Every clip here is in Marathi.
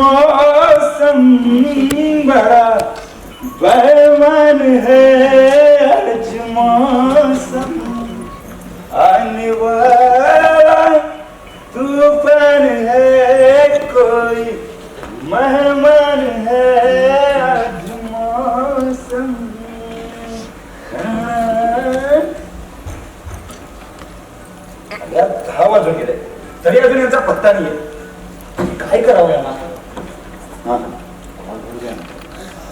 मौसम बड़ा बेईमान है, आज मौसम आने वाला तूफान है, कोई मेहमान है, आज मौसम यार 10 वाजून गेले तरी अजून यांचा पत्ता नाहीये. काय करावं यांना? हा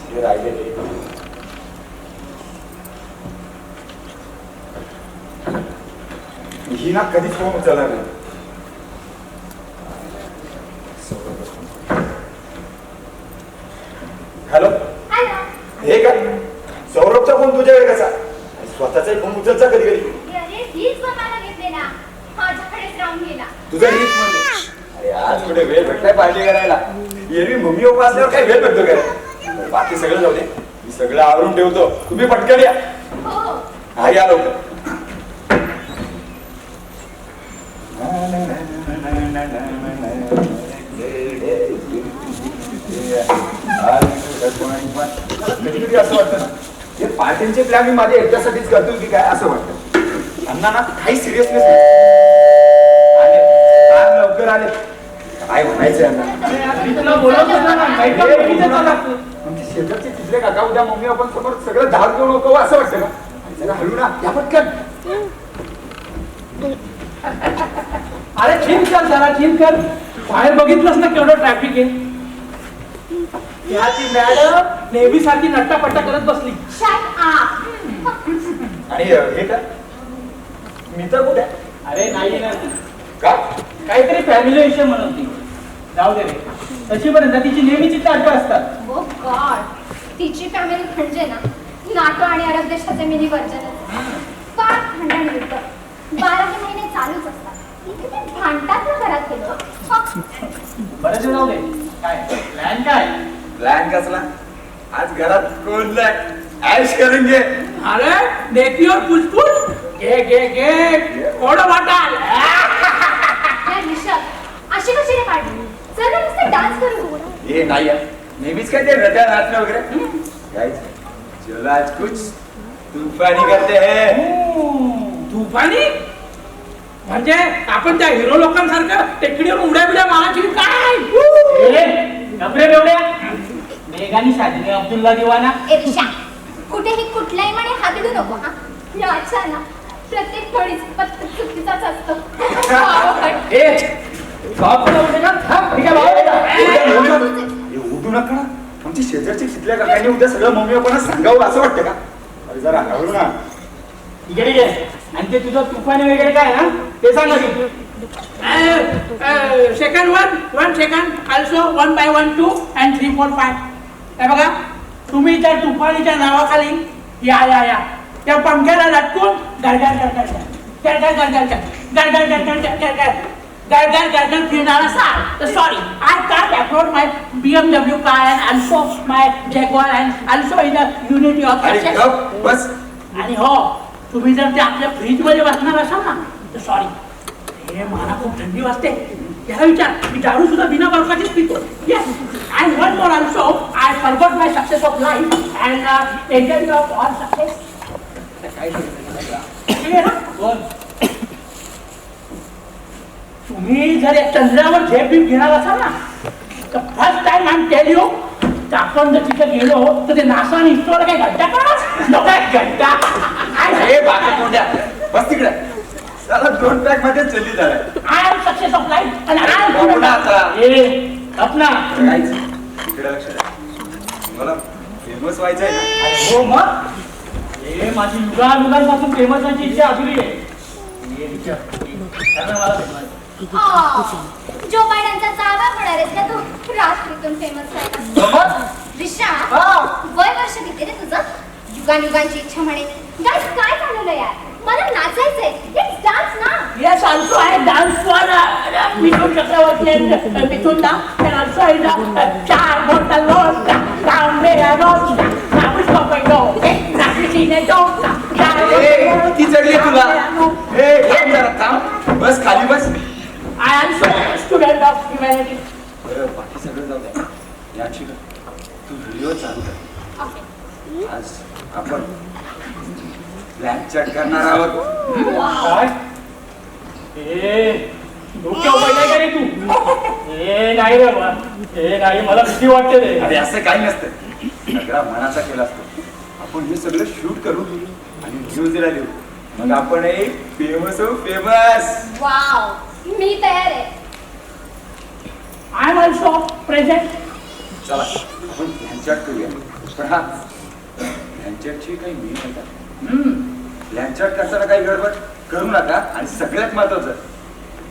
हे राहिलेले ही ना कधीच फोन उचलणार नाही. हॅलो, हे काय सौरभचा फोन तुझ्याकडे कसा? स्वतःचा फोन उचलचा कधी कधी. तुझा हीच म्हणतो. अरे आज कुठे वेळ भेटलाय पार्टी करायला? एरवी मम्मी पप्पा असल्यावर काय वेळ भेटतो काय? बाकी सगळं जाऊ दे, मी सगळं आवरून ठेवतो, तुम्ही पटकन या. हा या लवकर. कधी कधी असं वाटतं ना, हे पार्टींचे प्लॅन मी माझ्या एकट्यासाठीच करतो की काय असं वाटतं. त्यांना ना काही सिरियसनेस नाही. लवकर आले काय म्हणायचं यांना. शेजारचे तिथले काका उद्या मम्मी आपण समोर सगळं धाड घेऊन नको असं वाटतं का? हळू ना या पटकन. अरे चिन कर जरा, चिन कर. बाहेर बघितलंस ना केवढं ट्रॅफिक आहे. या ती मॅडम नेहमी सारखी नट्टापट्टा करत बसली. आणि हे काय मी तर कुठे? अरे नाही ना का काहीतरी फॅमिली विषय म्हणत ती. जाऊ दे रे, तशीपर्यंत तिची नेहमीची नाटकं असतात. ओ गॉड, तिची फॅमिली म्हणजे ना नाटो आणि अरब देशाचे मिनी व्हर्जन. फार भांडण होतं, 12 महिने चालूच असतात. किती भांडतात ना घरात गेलो. बरं जाऊ दे, काय प्लॅन काय? प्लॅन कसला? आज घरात कोण नाही, ऐश करून घे. अरे देखियो पुष्पुल घे घे घे कोण वाटाल. अशी कशी रे पार्टी? चल ना नुसतं डान्स करू. हे नाही यार, नेहमीच काय ते रट्या नाचणं वगैरे. गाइस चलो आज कुछ तूफानी करते हैं. तूफानी म्हणजे आपण त्या हिरो लोकांसारखं टेकडीवर उड्या बिड्या मारायची काय? नबरे बेवड्या मेघानी साजरी अब्दुल्ला दिवाना. एरिशा कुठेही कुठल्याही म्हणे हात देऊ नको. हा या अच्छा ना, प्रत्येक थोडीच पत्त चुकीचाच असतो. उठू नका ना. आमची शेजारची तिथल्या काकांनी उद्या सगळं मम्मी पप्पांना सांगावं असं वाटतं का? अरे जरा हळू ना. ठीक आहे. आणि ते तुझं तुफानी वगैरे काय ना ते सांगा. Second one second also 1 by 1 2 and 3 4 5. हे बघा, तुम्ही त्या तुफानीच्या नावाखाली या या या त्या पंख्याला लटकून गरगर गरगर गरगर गरगर गरगर गरगर गरगर गरगर गरगर फिरणार असाल तर sorry, I can't afford my BMW car and also my Jaguar and also in the unity of बस. आणि हो, तुम्ही जर ते आपल्या फ्रीज मध्ये बसणार असाल ना तर सॉरी, हे मला खूप थंडी वाजते. याला विचार, मी दारू सुद्धा बिना बर्फाचीच पितो. Yes, and one more also I forgot my success of life and enjoy of all success. तुम्ही जर एक चंद्रावर झेप बीप घेणार असाल ना तर first time I tell you, आपण जर तिथे गेलो तर ते नासा आणि इस्रोला काही गड्डा करणार नको. गड्डा हे बाकी तोंड्या बस तिकडे. चला 2 ट्रॅक मध्ये चल्ली झालाय. I am success of life आणि आय एम पुन्हा आता अपना इकडे लक्ष द्या. मला फेमस व्हायचंय ना. अरे हो मग, हे माझी युगांपासून फेमस व्हायची इच्छा अधुरी आहे. जो बायडांचा जागा होणार आहे त्या तू रात्रीतून फेमस व्हायला. रिशा, वय वर्ष किती रे तुझं? युगांची इच्छा म्हणे. गाइस काय झालेलं यार? मला नाचायचंय. लेट्स डान्स ना. Yes, also I dance for Mithun Chakravarti and Mithun da, and also I char mortal lost, down there lost, now it's going on. Now it's in a dog. किती चढली तुला? हे थांब जरा थांब. बस खाली बस. I am so student of humanity. बाकी सगळं जाऊ दे. चालू कर. ओके. आज आपण प्लॅन चॅट करणार आहोत. काय ए डोक्यावर पडलाय का रे तू? ए नाही रे बा, ए नाही, मला भीती वाटते रे. अरे असं काही नसतं, सगळा मनाचा केला असतो. आपण हे सगळं शूट करू आणि न्यूजला देऊ, मग आपण एक फेमस होऊ. फेमस. वाव, मी तयार आहे. I am also present. चला आपण प्लॅन चॅट करूया. पण हा प्लॅन चॅटची काही मी म्हणतात, प्लॅन चॅट करताना काही गडबड करू नका. आणि सगळ्यात महत्वाचं,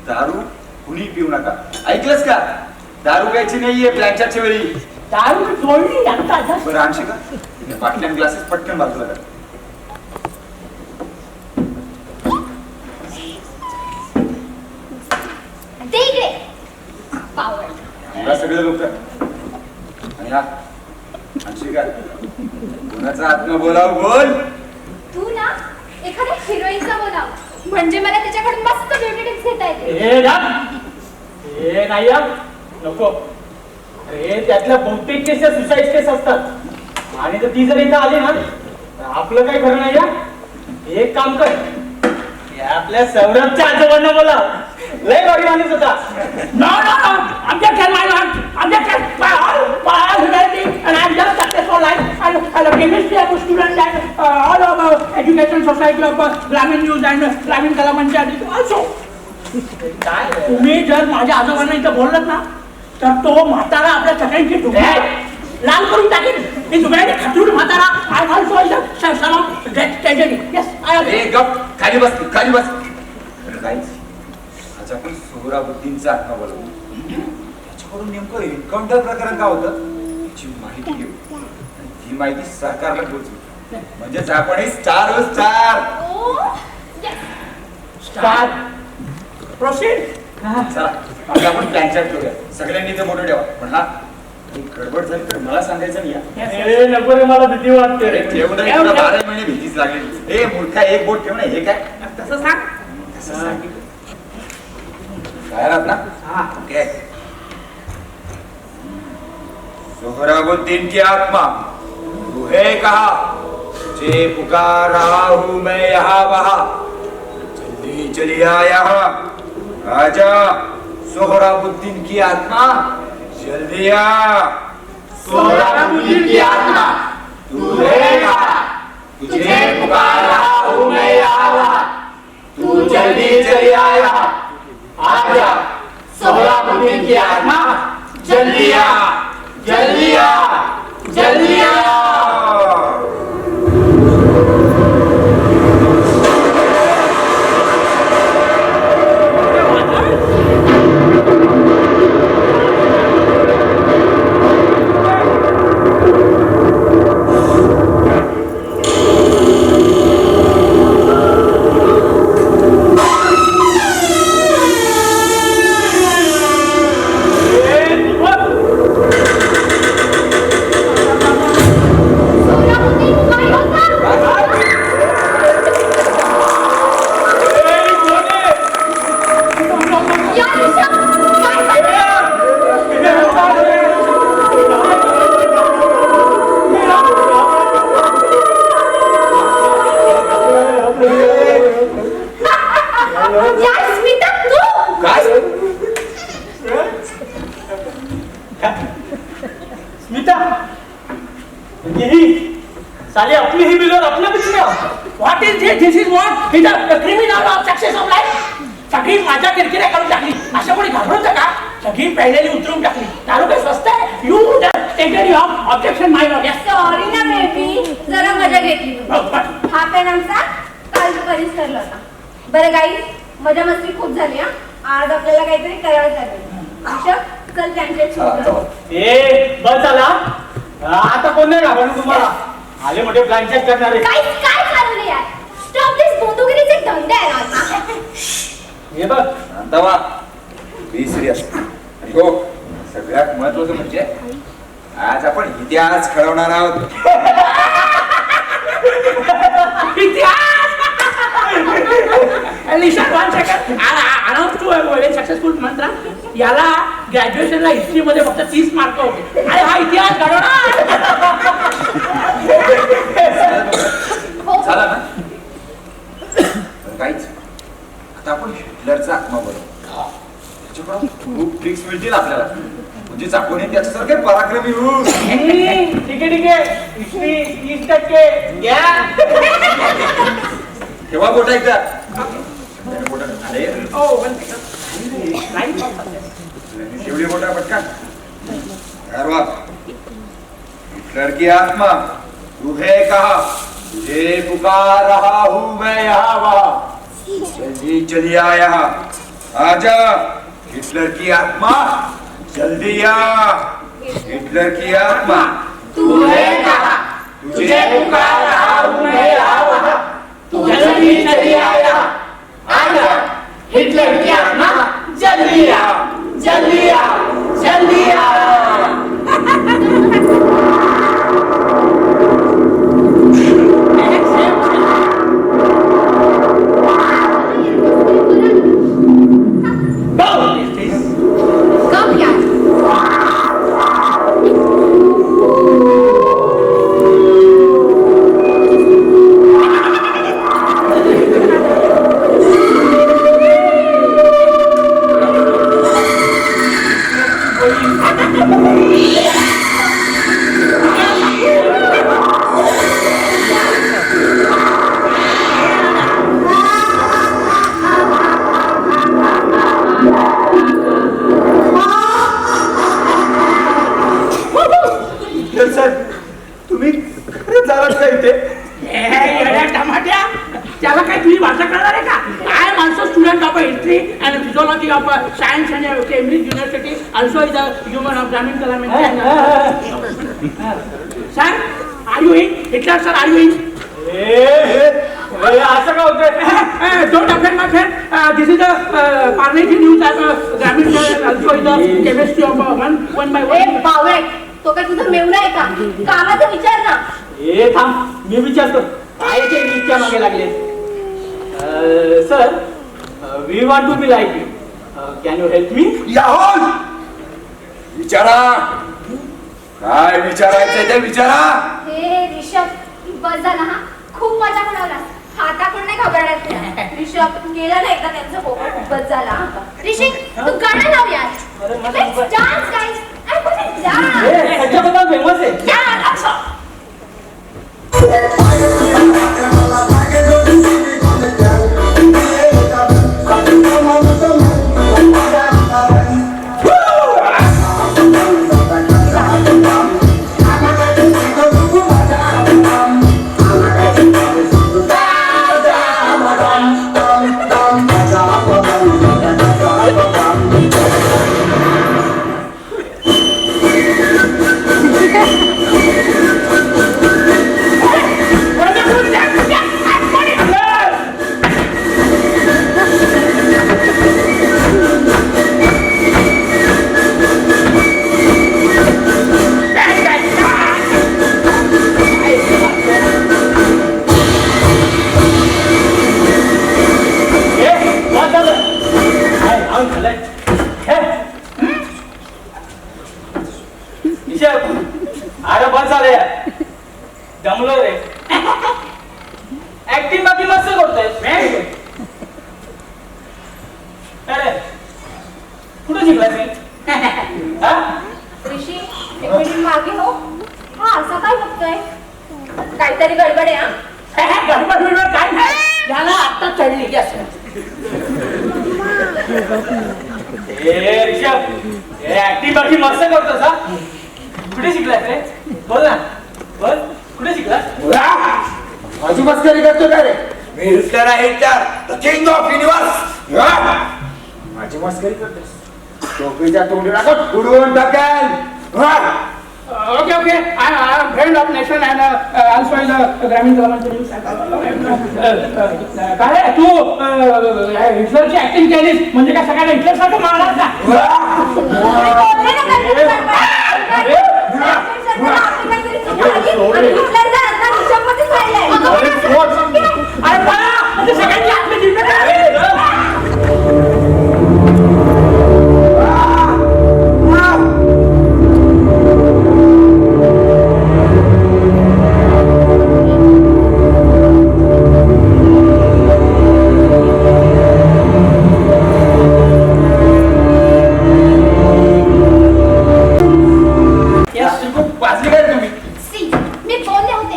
दारू कुणी पिऊ नका. ऐकलंस का? दारू प्यायची नाहीये प्लॅन चॅटच्या वेळी. दारू मी सोडली आता. बरं आणशी का बाटल्यान ग्लासेस पटकन बाजूला कर. दे इकडे. पावर. एवढा सगळे लोक आणि हा आणशी का कुणाचा आत्मा बोलाव बोल. तू ना एखाद्या हिरोईनचा बोलाव, म्हणजे मला त्याच्याकडून मस्त ब्युटी टिप्स घेता येते. ए जा, ए नाही या, नको. अरे त्यातल्या बहुतेक केसेस सुसाईड केस असतात, आणि जर ती जर इथं आली ना तर आपलं काय खरं नाही. या एक काम कर, हे आपल्या सौरभच्या आजोबांना बोला, लय भारी माणूस होता. No, no, no. Objection, my lord. Objection. By all humanity, and I am just successful life. And chemistry of student and all of education society of Brahmin News and Brahmin Kalamancha also. तुम्ही जर माझ्या आजोबांना इथं बोललात ना, तर तो म्हातारा आपल्या सगळ्यांची डोळे लाल करून टाकेल. मी सगळ्यांनी खचून म्हातारा. आय ऑल्सो येस ए गप, खाली बस खाली बस. काहीच आज आपण सोहराबुद्दीनचा आत्मा बोलवू. त्याच्याकडून नेमकं एन्काउंटर प्रकरण का होतं याची माहिती घेऊ आणि ती माहिती सरकारला पोहोचू. म्हणजेच आपण स्टार हो स्टार. ओ, yes. Star proceed. चला आता आपण प्लॅन चॅट करूया. सगळ्यांनी इथे फोटो ठेवा. पण हा एक गडबड झाली तर मला सांगायचं नाही. ए नको रे, मला भीती वाटते अरे रे. ठेव नाही, तुला 12 महिने भीतीच लागली. ए मूर्खा, एक बोट ठेव ना. हे काय तसं सांग. तसं सांगितलं काय राहत ना. ओके. सोहराबुद्दीन की आत्मा तू है कहा, तुझे पुकार रहा हूं मैं यहाँ वहाँ, जल्दी चली आ यहाँ. आजा सोहराबुद्दीन की आत्मा, जल्दी आ. सोहराबुद्दीन की आत्मा तू है कहा, तुझे पुकार रहा हूं मैं यहाँ वहाँ, तू जल्दी चली आ यहाँ. आजा सोहराबुद्दीन की आत्मा, जल्दी आ जल्दी आ जल्दी आ. स्मिता, साली अपनी ही बिगर अपना पिछड़ा. What is this? This is what? Is a criminal of success of life. सगळी माझ्या किरकिऱ्या करून टाकली. अशा कोणी घाबरवतं का? सगळी पहिलेली उतरून टाकली. दारू काय स्वस्त आहे? You just taken your objection my lord. Yes. Sorry ना बेबी, जरा मजा घेतली. हा पेन आमचा काल दुपारीच ठरला होता. बरं गाईज, मजा मस्ती खूप झाली हा. आज आपल्याला काहीतरी करायला लागेल. अशोक, चल त्यांच्यात ए बस झाला. आता कोण नाही घाबरणार तुम्हाला. आले मोठे प्लॅन चेक करणारे. काय चालवलं यार? स्टॉप दिस बोंदुगिरीचे धंदे आहे ना आता. हे बघ शांतवा, बी सिरियस. आणि हो, सगळ्यात महत्वाचं म्हणजे आज आपण इतिहास घडवणार आहोत. इतिहास. Listen, 1 second. I announced to a very successful mantra. याला ग्रॅज्युएशनला हिस्ट्री मध्ये फक्त 30 मार्क होते आणि हा इतिहास घडवणार. हो झाला ना काहीच आता आपण हिटलरचा आत्मा बनवू. त्याच्याकडून खूप ट्रिक्स मिळतील आपल्याला, म्हणजे आपण त्याच्यासारखे पराक्रमी होऊ. ठीक आहे हिस्ट्री 30% घ्या. तेव्हा बोटा एकदा अरे एवढी मोठा पटकन हिटलर की आत्मा तुझे कहा तुझे पुकार रहा हूं मैं यहाँ वहाँ जल्दी चली आ यहाँ आजा हिटलर की आत्मा जल्दी आ हिटलर की आत्मा तुझे कहा तुझे पुकार रहा हूं मैं यहाँ वहाँ जल्दी चली आ यहाँ आजा हिटलर की आत्मा जल्दी आ जल्दी आ जल्दी आ. कब यार सर तुम्ही खरंच झालात का इथे? टमाट्या त्याला काय तुझी भाषा करणार आहे का? I am also student of history and physiology of science and Cambridge university also is a human of ग्रामीण कलामेंट. Sir are you in Hitler sir are you in? असं का होतंय? Don't offend my friend this is a Parle G news of ग्रामीण also is a chemistry of one by a one. बावळे तो काय तुझा मेवणा आहे का? कामाचा विचार ना. ए थांब मी विचारतो काय याच्या इतक्या मागे लागले. Sir we want to be like you can you help me? याहोल विचारा काय विचारायचं ते विचारा. हे रिषभ बस झाला हा. खूप मजा बनवला. आता कोण नाही घाबरणार. रिषभ गेला नाही एकदा त्यांचं पोपट बस झाला. ऋषी तू गाणं लाव यार. Let's dance guys. I want to dance. ह्याच्याबद्दल फेमस आहे. Yeah, that's all. अरे बस झालं यार जमलो रे. ऍक्टिंग बाकी मस्त करतोय. अरे कुठं शिकला मी? ऋषी एक मिनिट मागे हो. हा असं काय बघतोय? काहीतरी गडबड आहे हा. गडबड काय नाही याला आता चढली की असं. ए ऋषभ ऍक्टिंग बाकी मस्त करतोस हा. कुठे शिकलास रे? बोल ना बोल कुठे शिकलास? माझी मस्करी करतो का रे? मी हिटलर आहे Hitler the king of universe. माझी मस्करी करतोस? टोपीच्या तोंडी टाकत उडवून टाकेल. Okay, okay. I am friend of nation and also is a ग्रामीण कलामंत्री न्यूज. काय तू हिटलरची ऍक्टिंग केलीस म्हणजे काय सगळ्यांना हिटलर सारखं मारणार का? बोलले ना काहीतरी गडबड. हिटलरचा आता रिषभमध्येच राहिलाय. अरे पळा, म्हणजे सगळ्यांची आत्मजीवन आहे.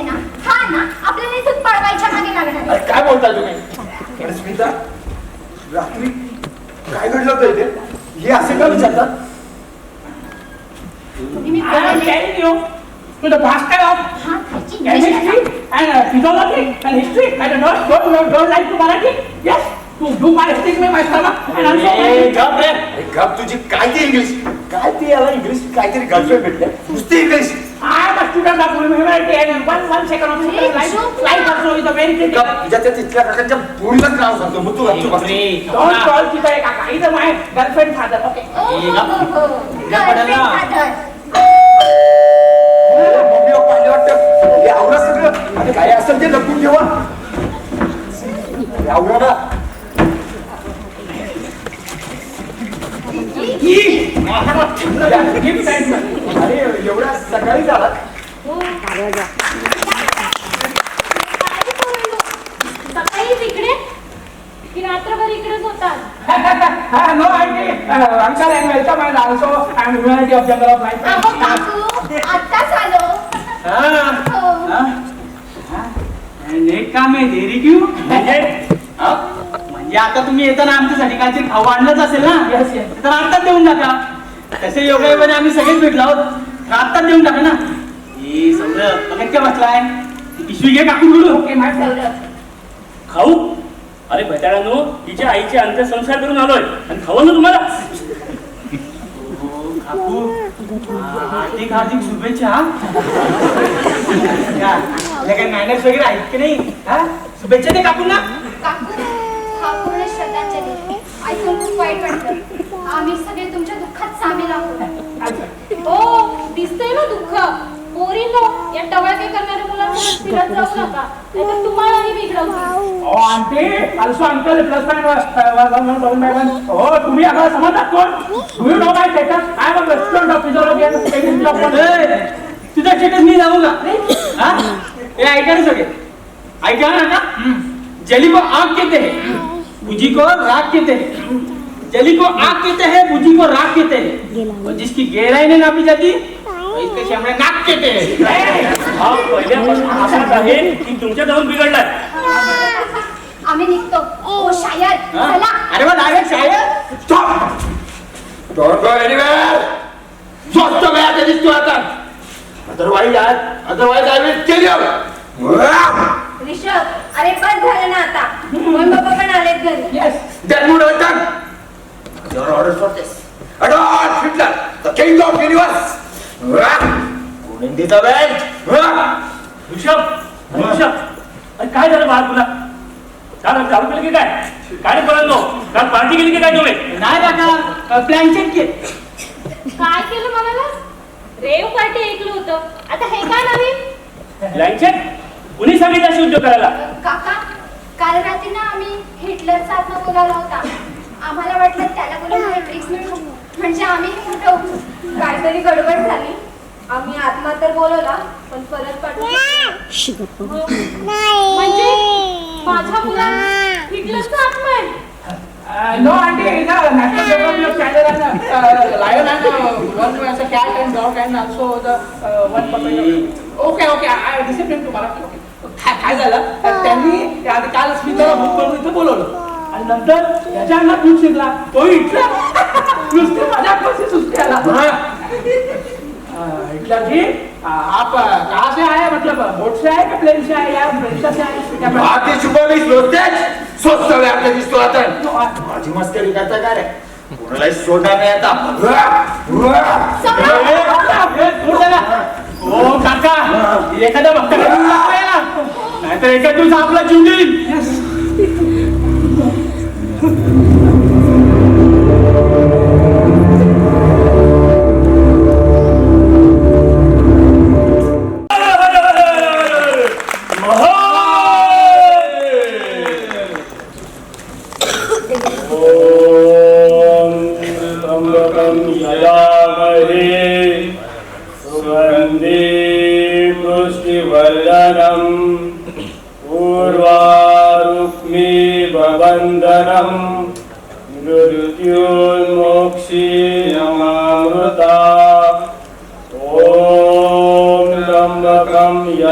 आहे ना हा ना आपल्याला इथून पळवायच्या मागे लागणार आहे. अरे काय बोलता तुम्ही? अरे स्मिता, रात्री काय घडलं होतं इथे? हे असे का विचारतात? तुम्ही मी I am बोलले telling you to the basket of हा खायची English chemistry and physiology and history. I don't like to Marathi. Yes, to do my stick me my stomach and also my अरे गप तुझी काय ती इंग्लिश? काय ती याला इंग्लिश काहीतरी गर्लफ्रेंड भेटले? नुसती English. I am a student of humanity and one second of Hey, life joke life ना. also is a very critical. गप तुझ्या त्या तिथल्या काकांच्या पोरीलाच नाव सांगतो मग तू गपचूप बस. Don't call Chita a kaka. He's my girlfriend father. Okay. हो गर्लफ्रेंड फादर. मम्मी पाहिले वाटतं हे आवडा सगळं आणि काय असेल ते लपून ठेवा. हे आवडा ना. Give time. अरे एवढ्या सकाळी झाला. सकाळी तिकडे की रात्रभर इकडेच होतात. No, uncle, and welcome, and also I am humanity of jungle of life. अहो काकू आत्ताच आलो. हो. एक काम आहे देरी क्यू म्हणजे आता तुम्ही येताना आमच्यासाठी काहीतरी खाऊ आणलंच असेल ना. Yes, yes. तर आत्ताच देऊन टाका. तसे योगायोगाने आम्ही सगळेच भेटलो आहोत. तर आत्ताच देऊन टाका ना. हे सगळं बघत काय बसलाय. ती पिशवी घे काकून बोलू. Okay, my friend. खाऊ? अरे भटाळांनो, तिच्या आईचे अंत्यसंस्कार करून आलोय आणि खाऊ ना तुम्हाला. काकू हार्दिक हार्दिक शुभेच्छा. आपल्या काही मॅनर्स वगैरे आहेत की नाही. हा शुभेच्छा दे काकूंना. काकू हा पूर्ण श्रद्धांजली ऐकून खूप वाईट वाटतं. आम्ही सगळे तुमच्या दुःखात सामील आहोत. हो दिसतंय ना दुःख. पोरींनो या टवाळके करणाऱ्या मुलांना फिरत जाऊ नका नाहीतर तुम्हालाही बिघडवतील. Oh, auntie, also uncle, plus my one by one. Oh, तुम्ही आम्हाला समजतात कोण? Do you know my status? I am a student of physiology and chemistry of ए, तुझा स्टेटस मी जाऊ का. हा हे ऐका ना सगळे. ऐका ना का जली को आग कहते हैं, बुझी को राख कहते हैं. जली को आग कहते हैं, बुझी को राख कहते हैं. और जिसकी गहराई नहीं नापी जाती इसके शेमडे नाक कहते हैं. हा पहिल्यापासून असाच आहे की तुमच्या जाऊन बिघडलाय. आम्ही निघतो. ओ शायर हा? चला. अरे वा डायरेक्ट शायर. Stop! Don't go anywhere! स्वस्त वेळात दिसतो आता. Otherwise I will kill you! Rishabh अरे बस झालं ना आता. मम्मी पप्पा पण आलेत घरी. Yes. Then would have done. Your orders for this. Adolf Hitler, the king of universe. Who in the world? Rishabh, Rishabh, अरे काय झालं बाळा तुला? काल दारू पिली की काय? काय रे पोरांनो? काल पार्टी केली की काय तुम्ही? नाही काका प्लॅन चेक केले. काय केलं म्हणाला? रेव पार्टी ऐकलं होतं. आता हे काय नवीन? लँचेट? कुणी सांगितलं असे उद्योग करायला? काका काल रात्री ना आम्ही हिटलरचा आत्मा बोलावला होता. आम्हाला वाटलं त्याला बोलून मॅट्रिक्स मिळू म्हणजे आम्ही उठवू. काहीतरी गडबड झाली. आम्ही आत्मा तर बोलवला पण परत पाठवू. म्हणजे माझ्या मुलात हिटलरचा आत्मा आहे. No, auntie, he's a national geography of standard and lion and one as a cat and dog and also the one puppet. Okay, I discipline तुम्हाला. काय झालं? त्यांनी आधी काल स्पीकरला बुक करून इथे बोलवलं आणि नंतर त्याच्या अंगात दूध शिरला. तो इटला नुसती मजा कशी सुस्ती आला. हिटलर जी आप कहाँ से आए मतलब बोट से आए कि प्लेन से आए या रिक्शा से आए या भारतीय शुभवीस लोकतेज स्वस्त वेळात दिसतो आता. माझी मस्करी करता काय रे? कोणालाही सोडणार नाही आता. हो काका एखाद्या भक्ताला नाहीतर एका दिवस आपला जीव देईल.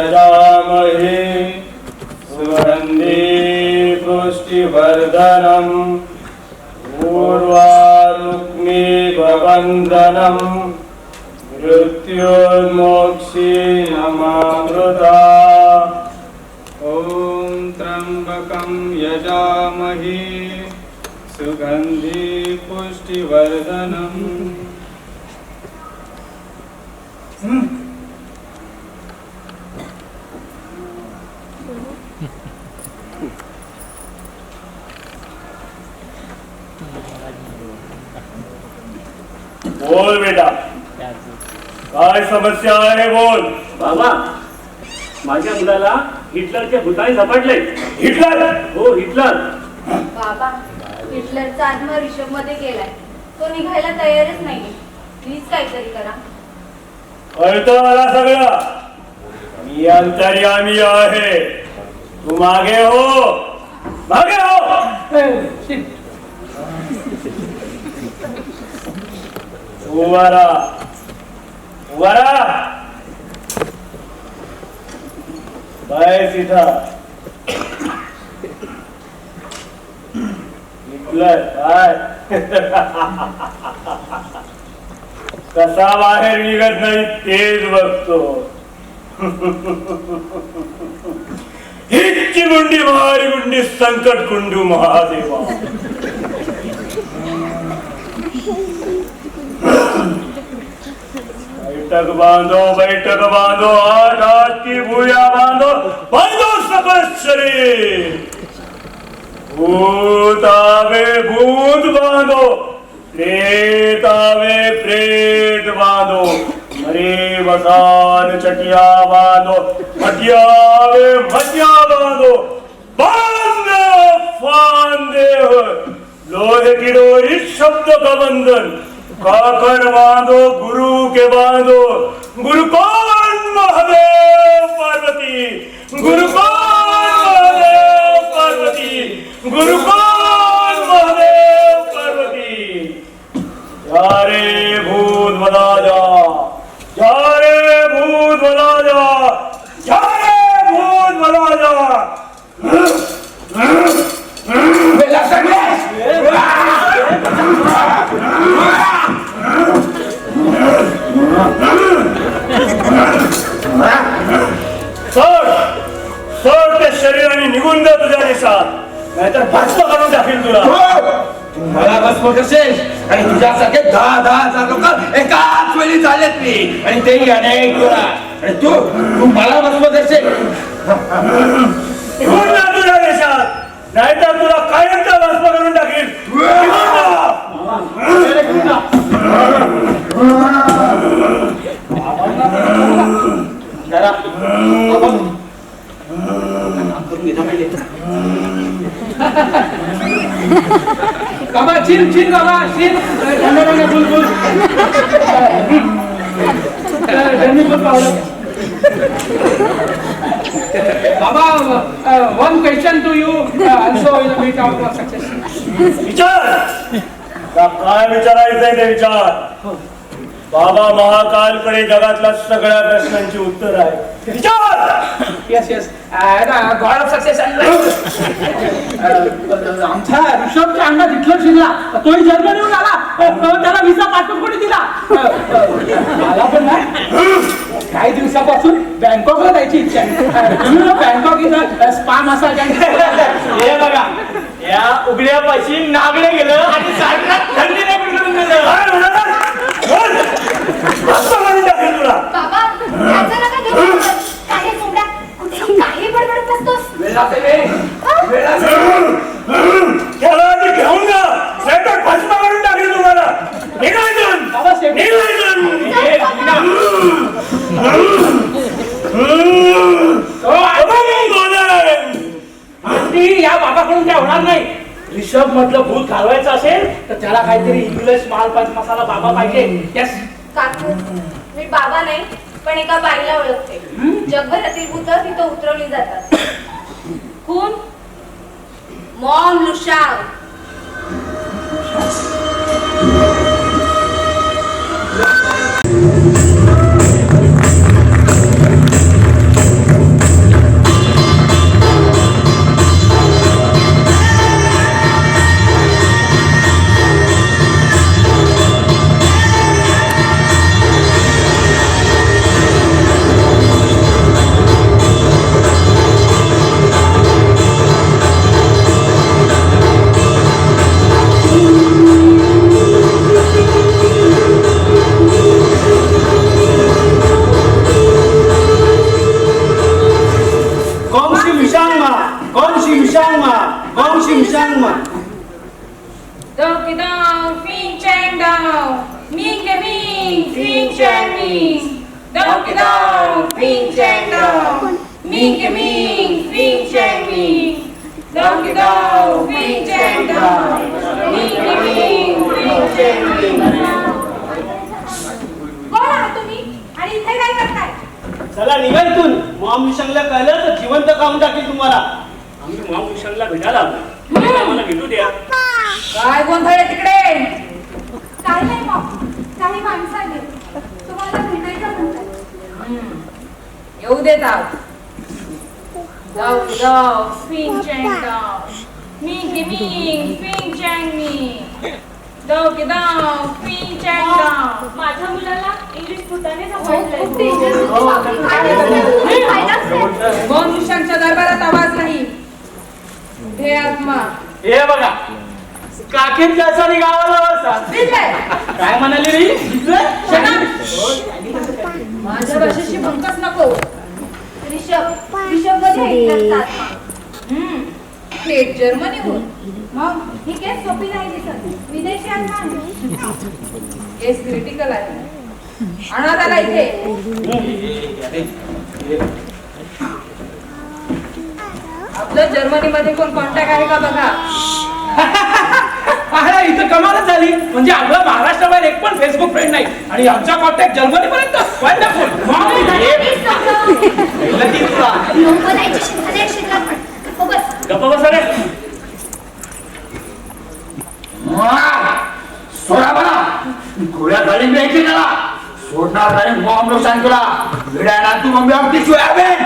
यजामहे सुगन्धि पुष्टिवर्धनम् ऊर्वारुक्मिभवन्दनम् मृत्योर्मोक्षीयमामृता ॐ त्र्यम्बकं यजामहे सुगन्धि पुष्टिवर्धनम् बोल बेटा, काय समस्या आहे बोल. बाबा, माझ्या मुलाला हिटलरच्या भूताने झपाटले. हिटलर? हो, हिटलर. बाबा, हिटलरचा आत्मा रिषभ मध्ये गेलाय. तो निघायला तयारच नाहीये. प्लीज काहीतरी करा. कळतं मला सगळं. मी अंतर्यामी आहे. तू मागे हो, मागे हो. उवारा उवारा बाहेर तिथं हिटलर काय कसा बाहेर निघत नाही तेच बघतो. हिची गुंडी महारी गुंडी संकट कुंडू महादेवा. बैठक बांधो आठ आठ की भूया बांधो बांधो सकल शरीर. भूत आवे भूत बांधो, प्रेत आवे प्रेत बांधो. मरे बसान चटिया बांधो, मटिया आवे मटिया बांधो. बांधो फांदे लोहे की डोरी शब्द का बंधन. काकर बांधो गुरु के बांधो. गुरु कौन? महादेव पार्वती. गुरु कौन? महादेव पार्वती. गुरु कौन? महादेव पार्वती. जा रे भूत बना जा, जा रे भूत बना जा, जा रे भूत बना जा. सोड त्या शरीराने निघून जा तुझ्या देशात, नाहीतर भस्म करून टाकेल तुला. तू मला भस्म करशील आणि तुझ्यासारखे 10,000 लोक एकाच वेळी झालेत मी, आणि तेही अनेक वेळा. आणि तू मला भस्म करशील. निघून जा तुझ्या देशात, नाहीतर तुला कायमचा भस्म करून टाकेल. बाबा चिल चिल बाबा चिल. फुल फुल पावलं. बाबा, one question to you, also in a bit of success. विचार, काय विचारायचंय ते विचार. बाबा महाकालकडे जगातल्या सगळ्या प्रश्नांची उत्तर आहे. विचार. Yes, yes. God of success and आमच्या ऋषभच्या अंगात हिटलर शिरला. तोही जर्मनीहून आला. त्याला विसा पाठवून कोणी दिला? मला पण नाही. काही दिवसापासून बँकॉकला जायची इच्छा आहे. बँकॉक इथं स्पा मसाज. हे बघा, या उघड्यापाशी नागडे गेलं आणि साईडला थंडीने बिघडून गेलं. तुला बाबा, याचं नका घेऊ. काही सोडा. कुठे काही बडबडत बसतोस. त्याला आधी घेऊन जा, नाहीतर भस्म करून टाकेल तुम्हाला. निघायचं, निघायचं. या बाबाकडून काय होणार नाही. रिषभ म्हटलं भूत घालवायचं असेल तर त्याला काहीतरी इंग्लिश मसाला बाबा पाहिजे. येस काकू, मी बाबा नाही पण एका बाईला ओळखते. जगभरातील भूत तिथं उतरवली जातात. खून मॉम लुशाव. शिमशांगमा गौ शिमशांगमा Doki dong, fin chang dong, ming ke ming, fin chang ming. Doki dong, fin chang dong, ming ke ming, fin chang ming. Doki dong, fin chang dong, ming ke ming, fin chang ming. कोण आहात तुम्ही आणि इथे काय करताय? चला निघा इथून मॉम मिशनला कळलं तर जिवंत खाऊन टाकेल तुम्हाला. आम्ही महाभूषणला भेटायला आलो आम्हाला भेटू द्या. काय गोंधळ आहे तिकडे? काय नाही मग काही माणसं आले तुम्हाला भेटायचं म्हणतात. येऊ देत आहोत. Doki dong, fin chang dong, ming ke ming, fin chang ming. Doki dong, fin chang dong. माझ्या मुलाला इंग्लिश फुटाने खूप dangerous होती बापरे. काय नाही, फायदाच नाही. मनुष्यांच्या दरबारात आवाज नाही. हे आत्मा हे बघा काखेत कसा गावाला बसा. दिसलाय. काय म्हणाली रे? माझ्या भाषेशी भंकच नको. रिषभ मध्ये हिटलरचा आत्मा. थेट जर्मनीहून. मग ही केस सोपी नाही दिसत. विदेशी आत्मा आहे. केस क्रिटिकल आहे. आणा त्याला इथे. आपलं जर्मनीमध्ये कोण कॉन्टॅक्ट आहे का बघा. पाहला इथं कमालच झाली म्हणजे आपलं महाराष्ट्राबाहेर एक पण फेसबुक फ्रेंड नाही आणि आमचा कॉन्टॅक्ट जर्मनी पर्यंत गप्पा बसा रे. सोडा बरा गोळ्या गाडी द्यायची त्याला सोडणार नाही बॉम्ब नुकसान केला भिडायला तू मग अगदी सोयाबीन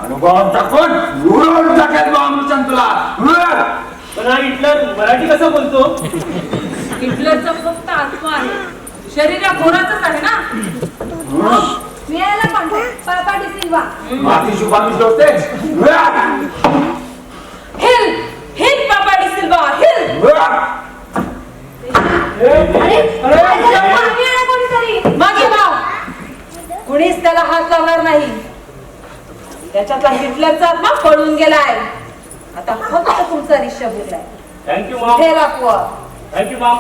आणि बॉम्ब टाकून उडवून टाकेल बॉम्ब नुकसान तुला. पण हा हिटलर मराठी कसं बोलतो? हिटलरचा फक्त आत्मा आहे. शरीर घोराचंच आहे ना. मिळायला कॉन्टॅक्ट पापा डिसिल्वा. माती शुभामी जोडते हिल हिल पापा डिसिल्वा हिल. कोणीतरी मागे लाव. कुणीच त्याला हात लावणार नाही. त्याच्यातला हिटलरचा आत्मा पळून गेलाय. आता फक्त तुमचा रिषभ उरलाय. Thank you Maugham. हे राखवा. Thank you Maugham.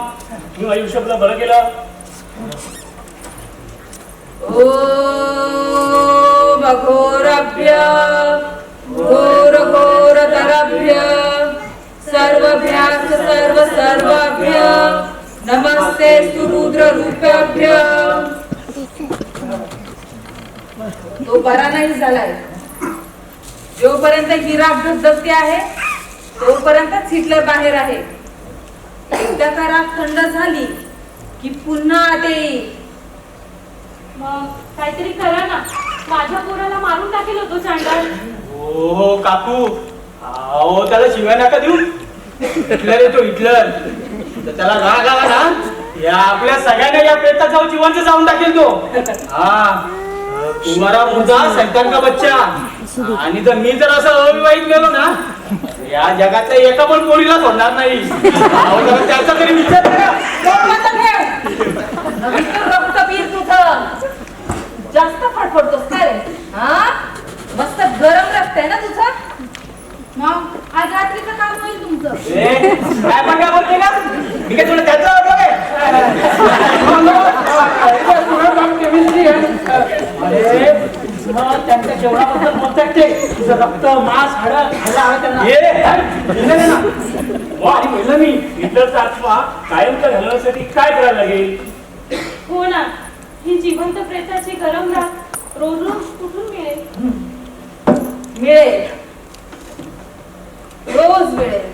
मी आयुष्यातलं बरं केलं. ओम अघोरभ्य घोर घोर तरभ्य सर्वभ्यास सर्व सर्वाभ्य नमस्ते सुरुद्र रूपाभ्य. तो बरा नाही झालाय. जोपर्यंत हिरा धगधगते आहे तोपर्यंतच हिटलर बाहेर आहे. एकदा का रात थंड झाली की पुन्हा आत येईल. मग काहीतरी करा ना. माझ्या पोराला मारून टाकेल होतो चांडाळ. हो काकू अहो त्याला शिवाय नका देऊ. हिटलर येतो हिटलर. तर त्याला राग आला ना या आपल्या सगळ्यांना या प्रेतात जाऊन जिवंत जाऊन टाकेल तो. हा तुम्हारा मुलगा शैतान का बच्चा. आणि जर मी जर असं अविवाहित गेलो ना या जगातल्या एका पण पोरीला सोडणार नाही. अहो, जरा त्याचा तरी विचार करा. रक्तबीर तुझं जास्त फडफडतोस काय रे. हा मस्त गरम रक्त आहे ना तुझं. मग आज रात्रीचं काम होईल तुमचं. काय पण काय बोलते का मी काय तुला त्याचं वाटलं काय. अरे मग त्यांच्या जेवणाबद्दल बोलतात ते तुझं रक्त मांस हाडं खायला हवं त्यांना. पहिलं मी हिटलरचा आत्मा कायमचा घालवण्यासाठी काय करायला लागेल. हो ना. ही जिवंत प्रेताची गरम राख रोज रोज कुठून मिळेल? मिळेल. रोज मिळेल.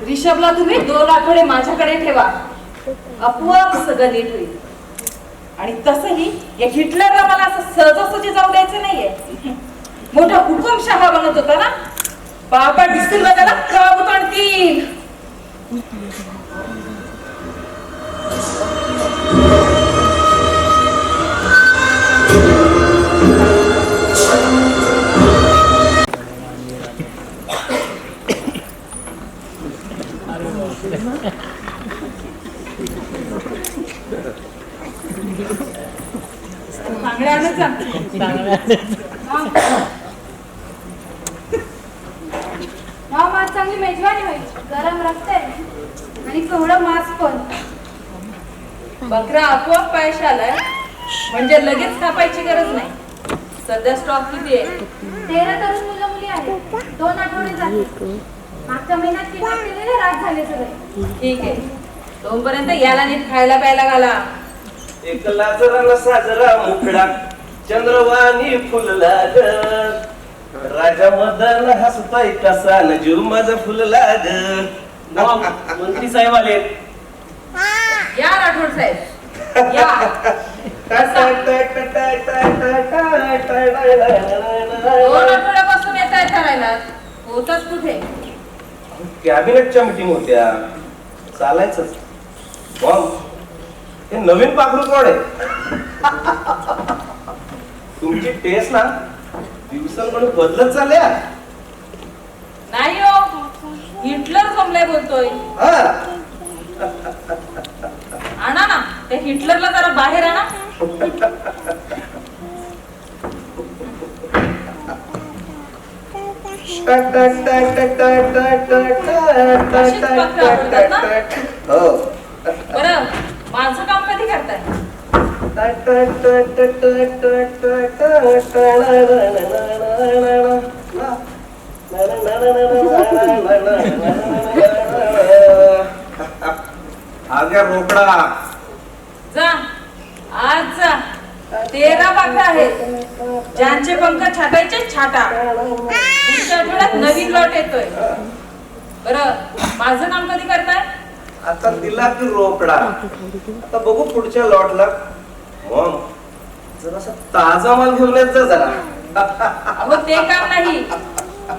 रिषभला तुम्ही 2 आठवडे माझ्याकडे ठेवा. आपोआप सगळं नीट होईल. आणि तसंही या हिटलरला मला असं सहजासहजी जाऊ द्यायचं नाहीये. मोठा हुकुमशहा बनत होता ना. बाबा दिसतील ना त्याला काबूत आणतील. चांगली मेजवानी होईल. गरम रक्त आहे आणि केवढं मांस पण. बकरा आपोआप पायशी आलाय म्हणजे लगेच कापायची गरज नाही. सध्या स्टॉक किती आहे? 13 तरुण मुलं मुली आहेत. 2 आठवडे झाले. मागच्या महिन्यात किडनॅप केलेले रात झाले सगळे. ठीक आहे, तोपर्यंत याला नीट खायला प्यायला घाला. एक लाजरा साजरा मुखडा चंद्रवाणी फुलला ग राजा मदन हसतोय कसा न जीव माझा फुलला ग. मंत्री साहेब आले. या राठोड साहेब या. बसा. 2 आठवड्यापासून येताय करायला. होतच कुठे? कॅबिनेटच्या मीटिंग होत्या, चालायचंच. मग हे नवीन पाखरू कोण आहे? तुमची टेस्ट ना दिवसांकडून बदलत चालल्या. नाही हो, हिटलर जमलाय बोलतोय. हा आणा ना त्या हिटलरला जरा बाहेर आणा. हो बरं, माझं काम कधी करताय? आग्या रोकडा जा आज जा. 13 पाखरं आहेत ज्यांचे पंख छाटायचे छाटा. पुढच्या आठवड्यात नवीन लॉट येतोय. बरं, माझं काम कधी करताय? आता दिला की रोकडा. आता बघू पुढच्या लॉटला. मग जरासा ताजा माल घेऊन येत जा जरा. अहो ते काम नाही,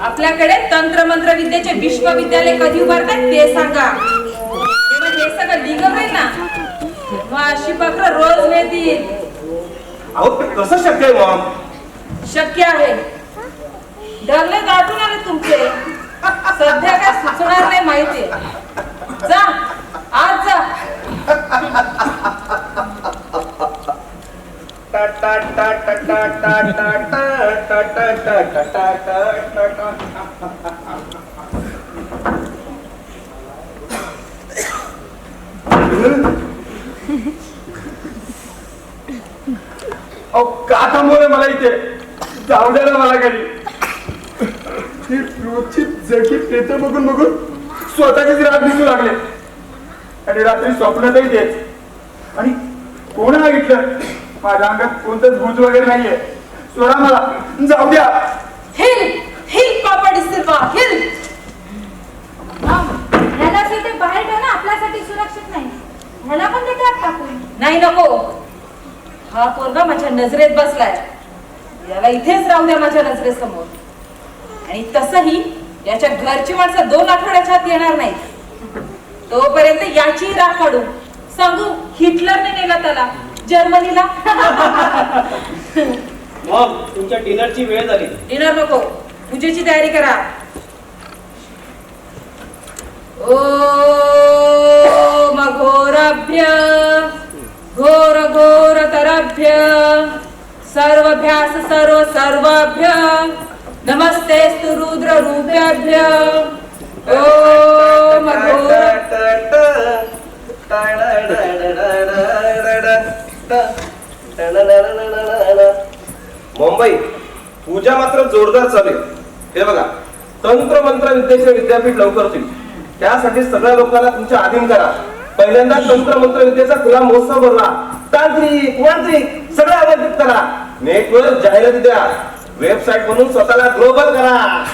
आपल्याकडे तंत्रमंत्र विद्येचे विश्वविद्यालय कधी उभारतात ते सांगा. तेव्हा हे सगळं लिगल होईल ना. मग अशी पाखरं रोज मिळतील. अहो ते कसं शक्य आहे मग? शक्य आहे. डगले दाटून आले तुमचे. सध्या काय सुचणार नाही माहितीये. जा आज जा. का थांबवलंय मला इथे? जाऊ द्या ना मला घरी. ही रोजची जगी प्रेत बघून बघून स्वतःचीच रात दिसू लागले. आणि रात्री स्वप्नातही तेच. आणि कोण हा हिटलर? माझ्या अंगात कोणतंच भूत वगैरे नाहीये. सोडा मला, जाऊ द्या. हिल हिल पापडी सिल्वा हिल. ह्याला ते बाहेर ठेवणं आपल्यासाठी सुरक्षित नाही. ह्याला पण ते त्यात टाकून. नाही नको. हा पोरगा माझ्या नजरेत बसलाय. याला इथेच राहू द्या माझ्या नजरेसमोर. आणि तसही याच्या घरची माणसं 2 आठवड्याच्या आत येणार नाही. तोपर्यंत याची राख काढू. सांगू हिटलरने नेला त्याला जर्मनीला. मग तुमच्या डिनरची वेळ झाली. डिनर नको, पूजेची तयारी करा. ओम घोराभ्य घोर घोर तरभ्य सर्वभ्यास सर्व सर्वाभ्य नमस्तेस्तु रुद्र रूपाभ्य. ओम घोर. मुंबई पूजा मात्र जोरदार चालू आहे. हे बघा, तंत्र मंत्र विद्येचे विद्यापीठ लवकर होईल. त्यासाठी सगळ्या लोकांना तुमच्या अधीन करा. पहिल्यांदा तंत्र मंत्र विद्येचा खुला महोत्सव भरला. तांत्रिक मांत्रिक सगळं आमंत्रित करा. नेटवर जाहिरात द्या. वेबसाईट बनवून स्वतःला ग्लोबल करा.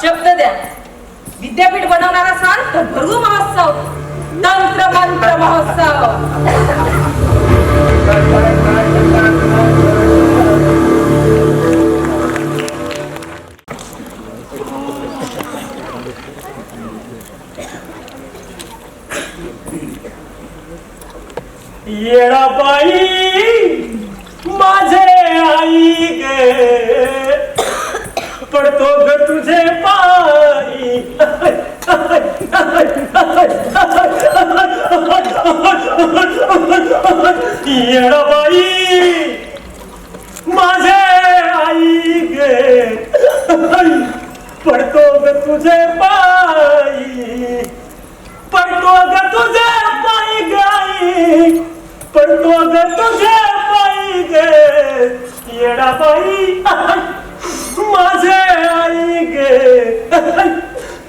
शब्द द्या. विद्यापीठ बनवणार असाल तर भरवू महोत्सव. तंत्र मंत्र महोत्सव. येडाबाई माझे आई गे पडतो ग तुझे पायी. येडाबाई माझे आई गे पडतो ग तुझे पायी.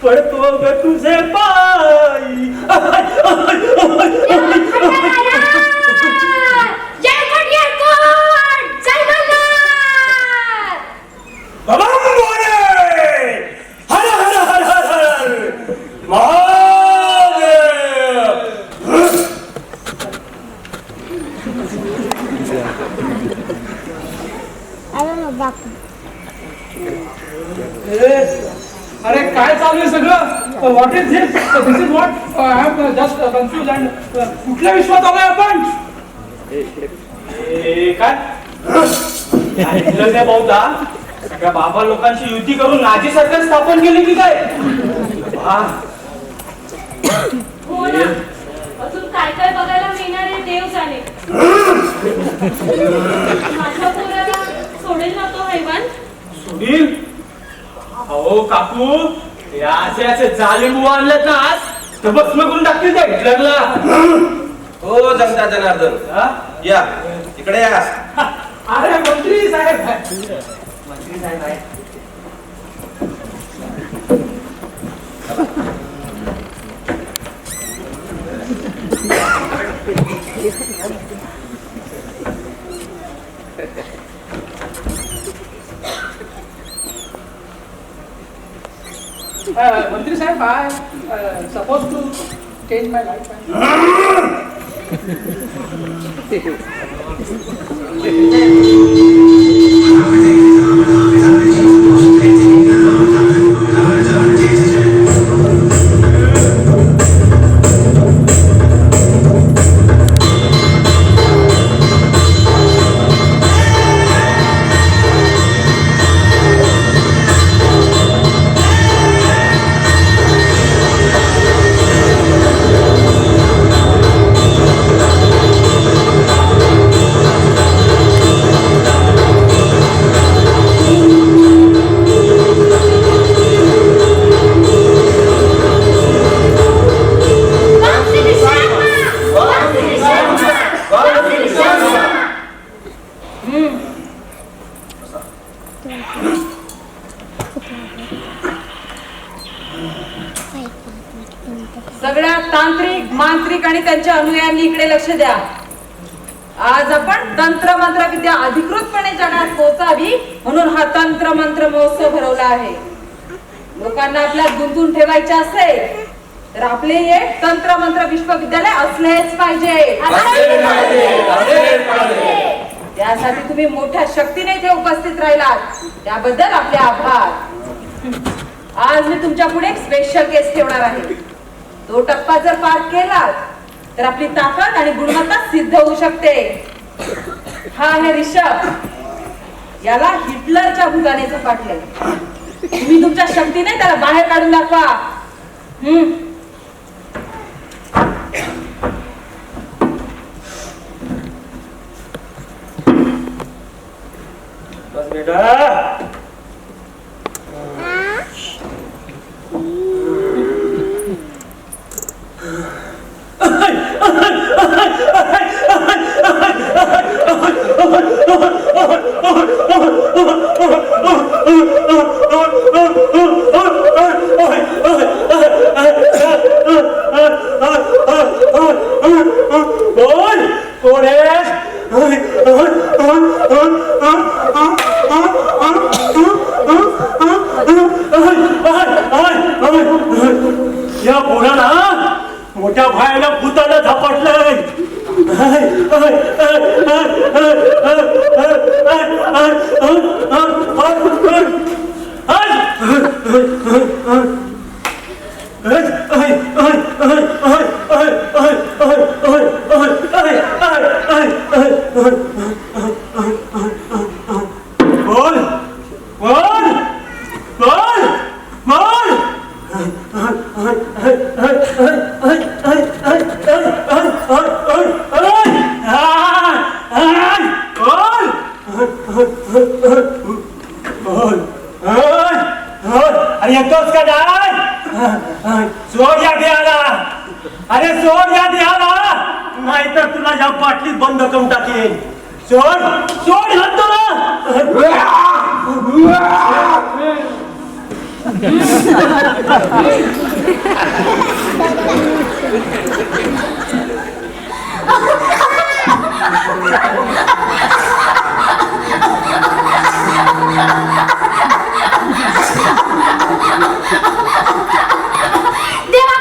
पडतो ग तुझे पायी. हर हर हर हर हर महादेव. अरे काय चालू आहे सगळं? What is this? This is what I have just confuse and कुठल्या विश्वात आलोय आपण? काय काय बहुधा सगळ्या बाबा लोकांची युती करून नाझी सरकार स्थापन केली की काय? हो ना, अजून काय काय बघायला मिळणार आहे देव जाणे. माझ्या पोराला सोडेल ना तो हैवान? सुनील अहो काकू या असे जालिम आणलेत ना आज तर भस्म करून टाकतील त्या हिटलरला. हो जनता जनार्दन या इकडे या. अरे मंत्री साहेब, मंत्री साहेब आहे. मंत्री साहेब, I suppose to change my life. सगळ्या तांत्रिक मांत्रिक आणि त्यांच्या अनुयायांनी इकडे लक्ष द्या. आज आपण तंत्र मंत्र विद्या अधिकृतपणे जगात पोहोचावी म्हणून हा तंत्र मंत्र महोत्सव भरवला आहे. लोकांना आपल्यात गुंतून ठेवायचे असेल तर आपले हे तंत्र मंत्र विश्वविद्यालय असलेच पाहिजे. त्यासाठी तुम्ही मोठ्या शक्तीने इथे उपस्थित राहिलात त्याबद्दल आपले आभार. आज मी तुमच्या पुढे एक स्पेशल केस ठेवणार आहे. तो टप्पा जर पार केलात तर आपली ताकद आणि गुणवत्ता सिद्ध होऊ शकते. हा आहे रिषभ, याला हिटलरच्या भूताने झपाटले. तुम्ही तुमच्या शक्तीने त्याला बाहेर काढून दाखवा. बस बेटा. कोण आहेस? या पोराला मोठ्या भायला भूताला झपाटलंय. बोल बोल बोल बोल. अरे येतोस का नाही? सोड या द्याला. अरे सोड या द्याला, नाहीतर तुला या बाटलीत बंद करून टाकेन. सोड सोड म्हणतो ना. देवा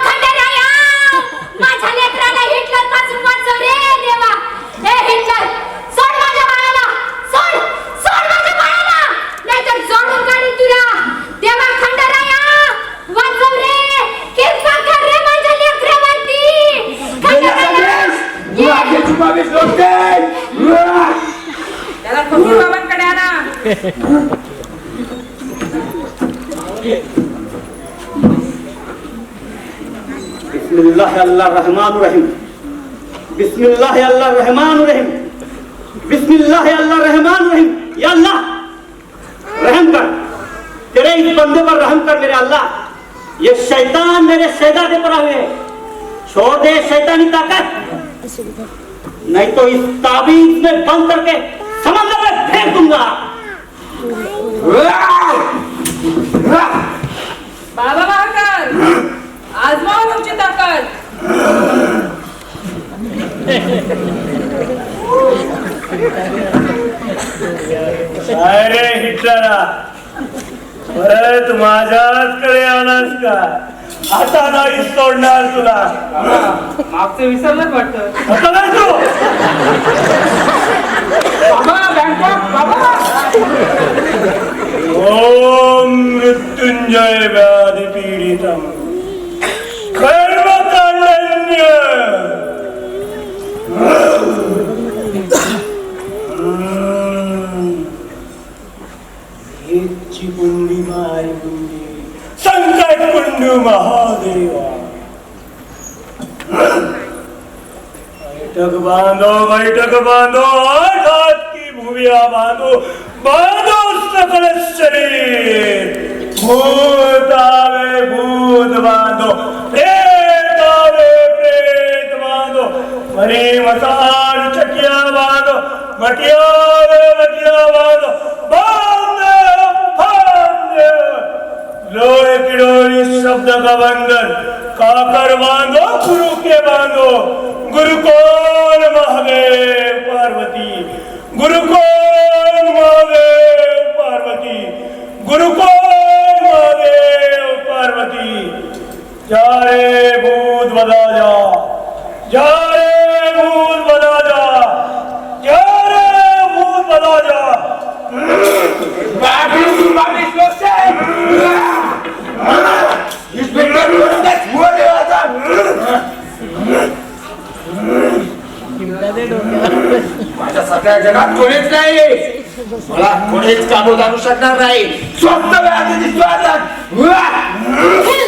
खंडेराया, माझ्या लेकराला हिटलर पासून वाचव रे देवा. हे हिटलर, सोड माझ्या बाळाला, सोड सोड माझ्या बाळाला, नाहीतर जोडून काढीन तुला. देवा खंडेराया, वाचव रे, कृपा कर रे माझ्या लेकरावरती. खंडेराया, ये. त्याला फकीर बाबांकडे आणा. बिस्मिल्लाह अल्लाह रहमान रहीम. बिस्मिल्लाह अल्लाह रहमान रहीम. बिस्मिल्लाह अल्लाह रहमान रहीम. या अल्लाह रहम कर, तेरे इस बंदे पर रहम कर मेरे अल्लाह. ये शैतान मेरे शहजादे पर आए हैं. छोड़ दे शैतानी ताकत, नहीं तो इस ताबीज में बंद करके समंदर में फेंक दूंगा. बाबा महाकर, आजमाव तुमची ताकद. अरे हिटलरा, परत माझ्याचकडे आलास का? आता नाही सोडणार तुला. मागचं विसरलंच वाटतं. आता नाही तू. बाबा बँकॉक बाबा. ओम मृत्युंजय व्याधी पीडितम कर्मकांडन्य. हेची कुंडी मारी कुंडी संकट कुंडू महादेवा. बैठक बांधो आठ हात की भूमिया बांधो, बांधो सकल शरीर. भूत आवे भूत बांधो, प्रेत आवे प्रेत बांधो, मरी मसान चकिया बांधो, मटिया आवे मटिया बांधो. लोहे की डोरी शब्द का बंधन, काकर बांधो गुरु के बांधो. गुरु कौन? महादेव पार्वती. गुरु कौन? महादेव पार्वती. गुरु कौन? महादेव पार्वती. जा रे भूत बदा जा, जा रे भूत बदा जा, जा रे भूत बदा जा. माझ्या सगळ्या जगात कोणीच नाही, मला कोणीच काबू आणू शकणार नाही. स्वप्न व्याधी दिसतो आता. हिल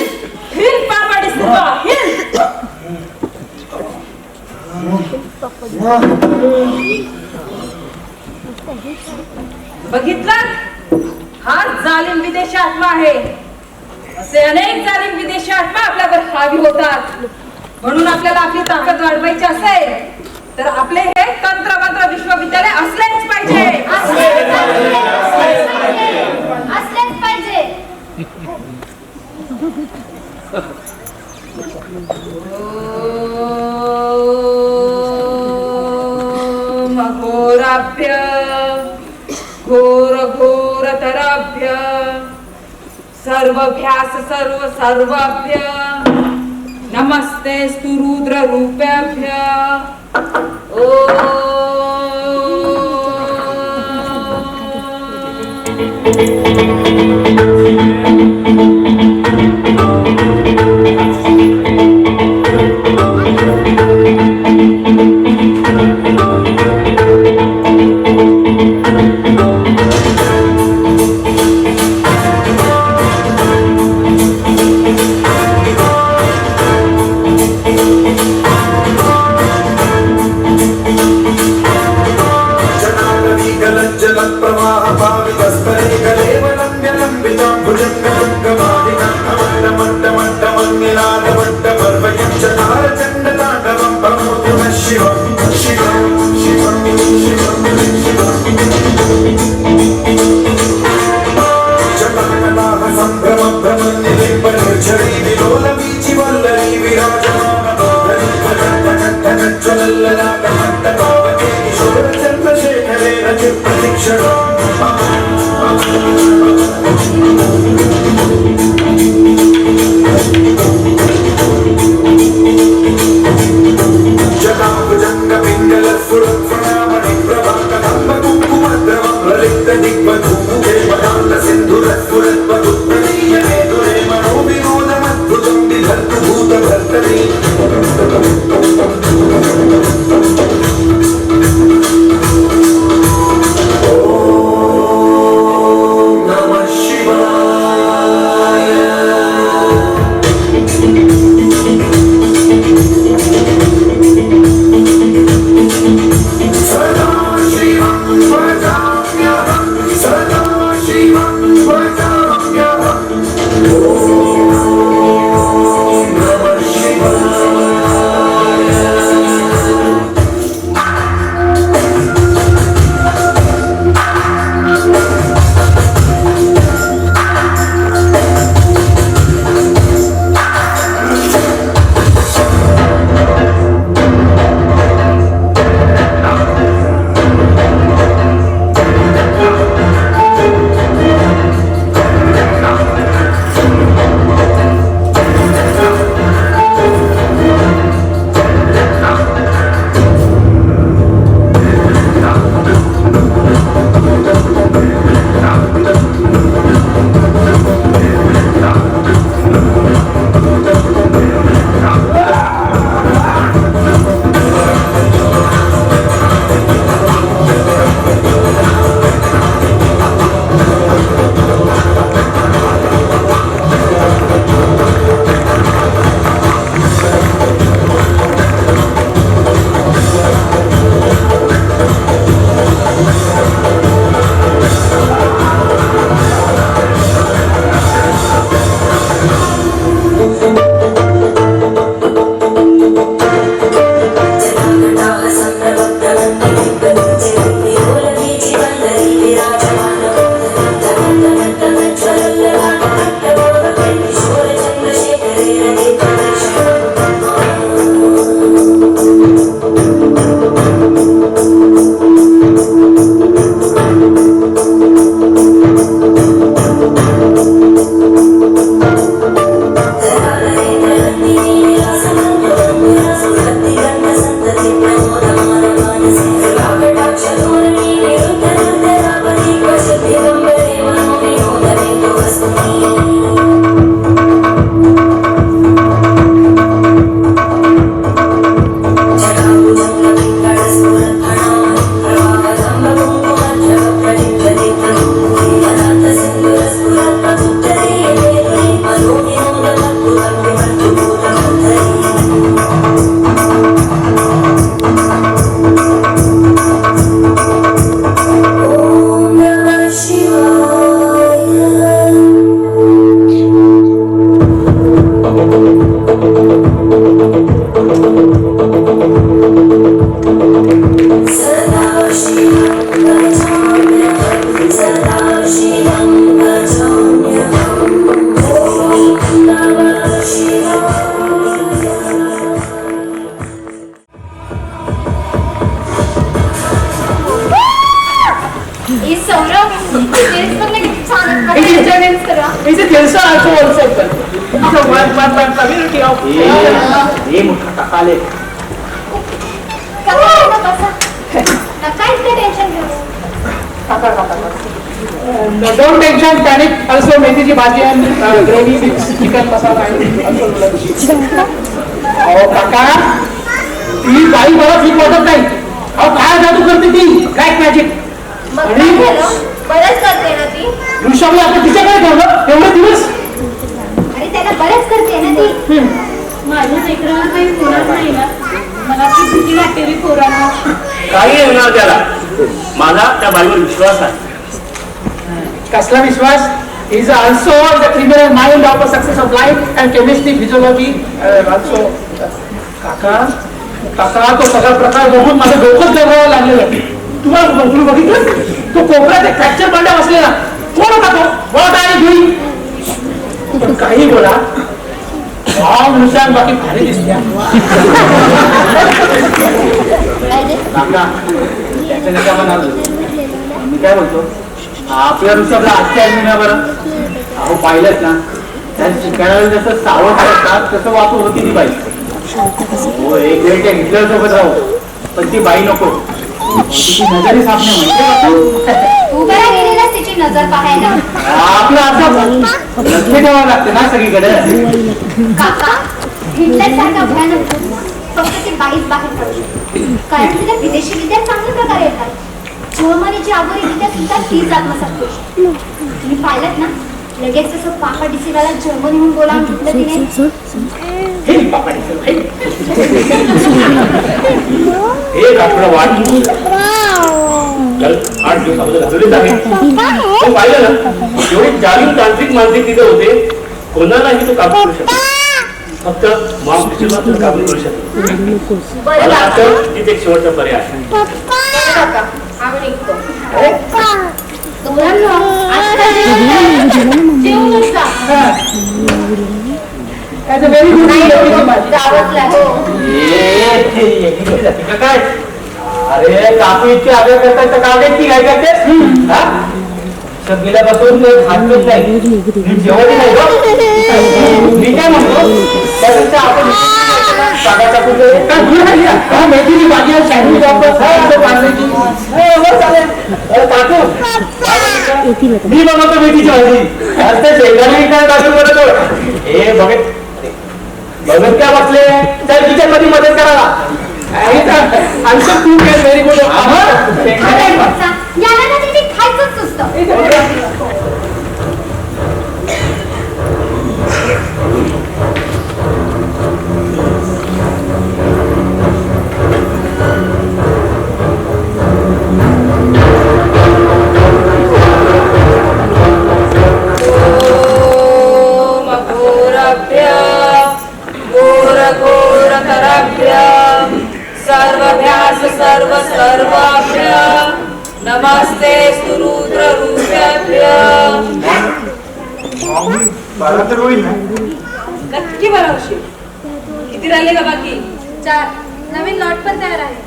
हिल पापा दिसतो, हिल. बघितलं, हा जालिम विदेशी आत्मा आहे. असे अनेक जालिम विदेशी आत्मा आपल्यावर हावी होतात. म्हणून आपल्याला आपली ताकद वाढवायची असेल तर आपले हे तंत्रमंत्र विश्वविद्यालय असलेच पाहिजे. असलेच पाहिजे. ओम घोराभ्य घोर घोरतराभ्य सर्वभ्यास सर्व सर्वाभ्य नमस्ते स्तु रुद्र रूपेभ्य. जल प्रवाह पावितस्तरे गलेव लम्ब्य लम्बितां भुजङ्गं Is it Elsa also circle? So one community of. Don't tension, panic. Also, methi ki bhaji and gravy with chicken masala and also काका ती बाई मला फीट वाटत नाही. अहो काय जादू करते ती ब्लॅक मॅजिक. बरंच करते ना ती. ऋषभला आपण तिच्याकडे ठेवलं एवढे दिवस. आणि त्याला बरंच करते ना ती. माझ्या लेकराला काही होणार नाही ना. मला ती भीती वाटते रे पोरांना. काही येणार त्याला. माझा त्या बाईवर विश्वास आहे. कसला विश्वास? He is also the criminal mind of a success of life and chemistry, physiology also. काका काका तो सगळा प्रकार बघून माझं डोकंच गरवायला लागलेलं. तुम्हाला तुम्ही बघितलं तो कोपऱ्यात एक फ्रॅक्चर पडल्या बसलेला. कोण होता तो? वळत आणि घेऊन. पण काही बोला नुसार बाकी भारी दिसल्या. काका त्याच्या नका म्हणाल मी काय बोलतो आपल्या ऋषभला आजच्या महिन्या बरं अहो पाहिलंच ना त्या शिकायला जसं सावध असतात तसं वापर होती ती बाई. हो एक वेळ त्या हिटलर सोबत राहू पण ती बाई नको. नजरी सापणे म्हणजे उभ्या गेलेला तिची नजर पाहायला. आपलं असं लक्ष ठेवावं लागतं ना सगळीकडे. काका हिटलर सारखा भयानक फक्त ती बाईच बाहेर काढू शकते. कारण तिला विदेशी विद्या चांगल्या प्रकारे येतात. जर्मनीची आगोरी विद्या सुद्धा तीच आत्मसात करू शकते. तुम्ही पाहिलं ना लगेच तसं पापा डिसिवाला जर्मनीहून बोलावून घेतलं तिने. हे बाबा हे आपलं वाट कल 8 दिवसामध्ये घालवलेच आहे. पण पाहिलं ना एवढी जाणीव तांत्रिक मानसिक तिथे होते, कोणालाही तो काबू करू शकतो. फक्त माणूस काबू करू शकतो. मला वाटतं तिथे एक शेवटचा पर्याय आहे. आम्ही निघतो. दोघांना आजकाल जेवूनच जा. Very good. जावंच लागेल. काय अरे काकू इतके आग्रह करतात तर का देत ती काय करते? गेल्यापासून हातच नाही जेवण नाही गं. मी काय म्हणतो त्यापेक्षा आपण मेथीची भाजी सँडविच बांधायची. काकू मी बनवतो मेथीची भाजी. शेंगाने काकू बनवतो. हे बघत बघत काय बसले तर तिच्या कधी मदत करावा. आमचं खूप व्हेरी गुड. याला ना तिथे खायचंच सुचतं. सर्वाभ्य नमस्ते रुद्र रूपाभ्य. मला तर होईल ना. नक्की बरवशी. किती राहिले का बाकी? 4. नवीन लॉट पण तयार आहे.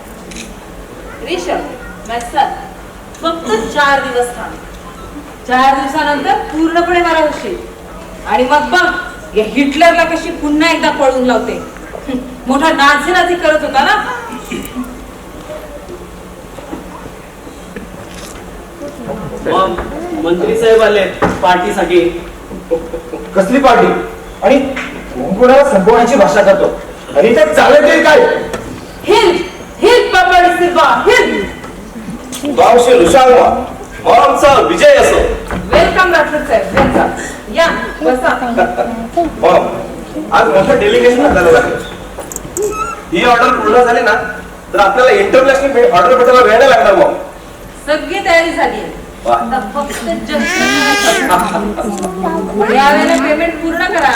रिषभ मॅथ्सात फक्त 4 दिवस थांब. 4 दिवसानंतर पूर्णपणे बरवशी. आणि मग बघ या हिटलरला कशी पुन्हा एकदा पळून लावते. मोठा नाझी करत होता ना. मंत्री साहेब आले पार्टीसाठी. कसली पार्टी? आणि कोणाला संपवण्याची भाषा करतो. आणि ते चालत काय? हिल हिल पापड सिल्वा हिल. गावशी रुशावा आमचा विजय असो. वेलकम डॉक्टर साहेब. वेलकम. या बसा. आज मोठं डेलिगेशन झालं आहे. ही ऑर्डर पूर्ण झाली ना तर आपल्याला इंटरनॅशनल ऑर्डर भेटायला वेळ नाही लागणार. मग सगळी तयारी झाली आहे. आता फक्त यावेळेला पेमेंट पूर्ण करा.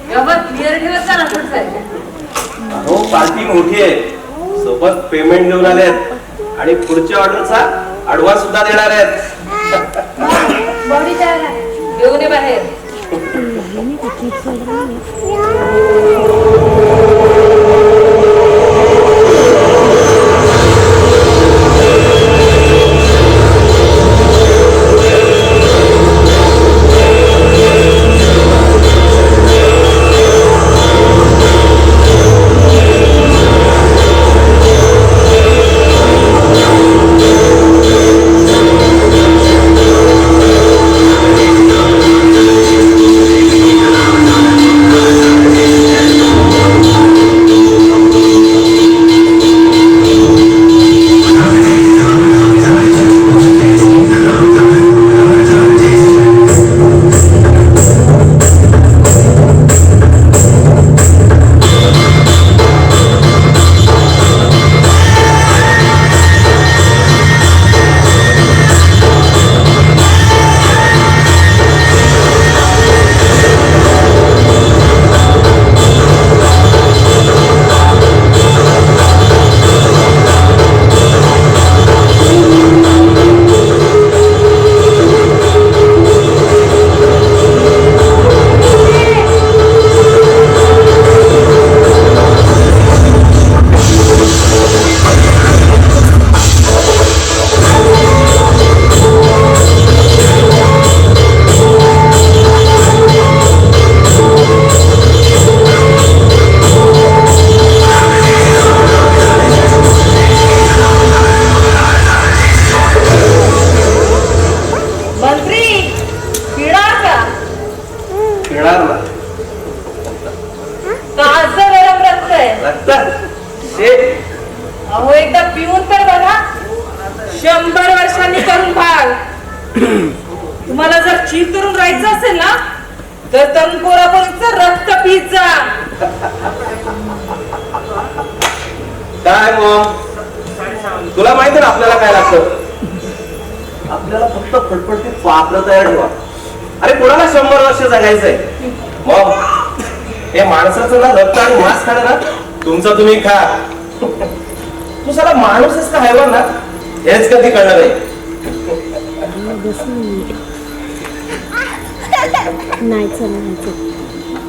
व्यवहार क्लिअर ठेवत जा डॉक्टर साहेब. हो पार्टी मोठी आहे. सोबत पेमेंट घेऊन आलेत आणि पुढच्या ऑर्डरचा ऍडव्हान्स सुद्धा देणार आहेत. बॉडी तयार आहे. घेऊन ये बाहेर. निघणार ना. काचं गरम रक्त आहे. रक्त? शे. अहो एकदा पिऊन तर बघा. 100 वर्षांनी करून भाग. तुम्हाला जर चिरतरून राहायचं असेल ना तर तरुण पोरापोरीचं रक्त पीत जा. काय मग तुला माहिती ना आपल्याला काय लागतं. आपल्याला फक्त फटफटीत पापड तयार ठेवा. अरे कोणाला 100 वर्ष जगायचंय. मग हे माणसाचं ना रक्त आणि मांस खाणं ना तुमचं तुम्ही खा. तू साला माणूसच का हैवान ना हेच कधी कळलं नाही.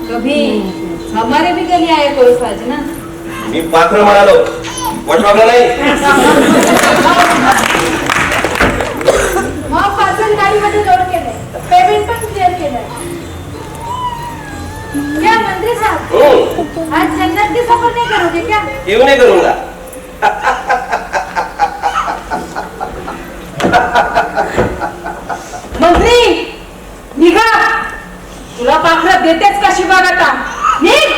कभी हमारे भी गली आया करो साजना. मी पात्र म्हणालो वटवागला नाही. मग पार्सल गाडीमध्ये लोड केलंय, पेमेंट पण क्लिअर केलंय. क्या मंत्री साहब, आज जन्नत की सफर नहीं करोगे क्या? क्यों नहीं करूंगा. मंत्री निघा. तुला पाखरं देतेच कशी बघ आता. निघ.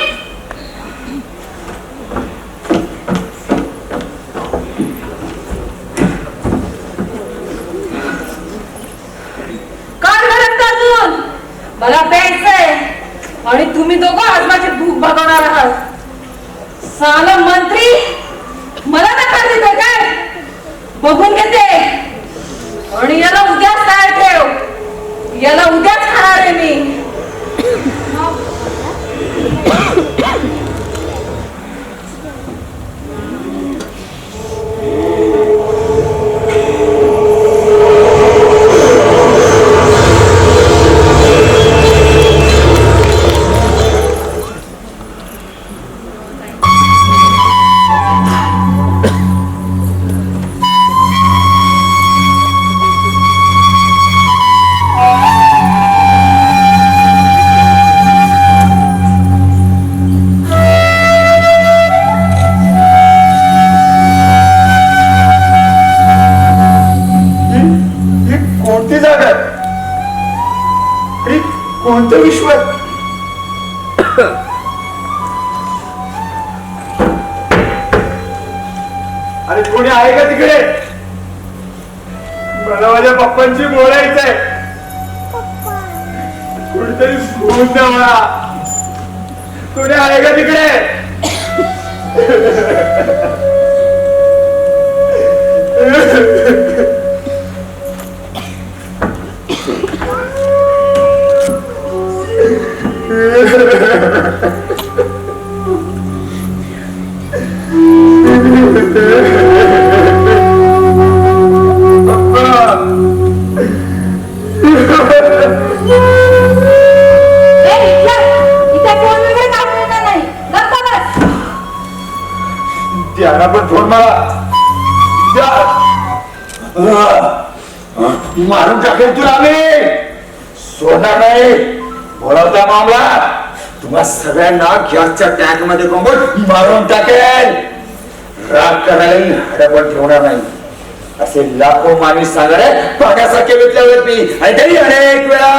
काय घरात अजून मला प्यायचंय आणि तुम्ही दोघं आज माझी भूक भागवणार आहात. साला मंत्री मला नकार देतोय काय. बघून घेते आणि याला उद्याच तयार ठेव. याला उद्याच खाणार आहे मी. कोणती जागा आहे? हे कोणतं विश्व आहे? अरे कोणी आहे का तिकडे? मला माझ्या पप्पांची बोलायचंय. कुठेतरी फोन द्या मला. कोणी आहे का तिकडे? त्याला पण फोन मला मारून टाकेल तुला मी. सोडणार नाही. बोलावता मामला तुम्हा सगळ्यांना गॅसच्या टँक मध्ये कोंबून मारून टाकेल. राग करायला हाडं पण ठेवणार नाही. असे लाखो माणूस सांगणारे पाण्यासारखे विकले होते मी. आणि तरी अनेक वेळा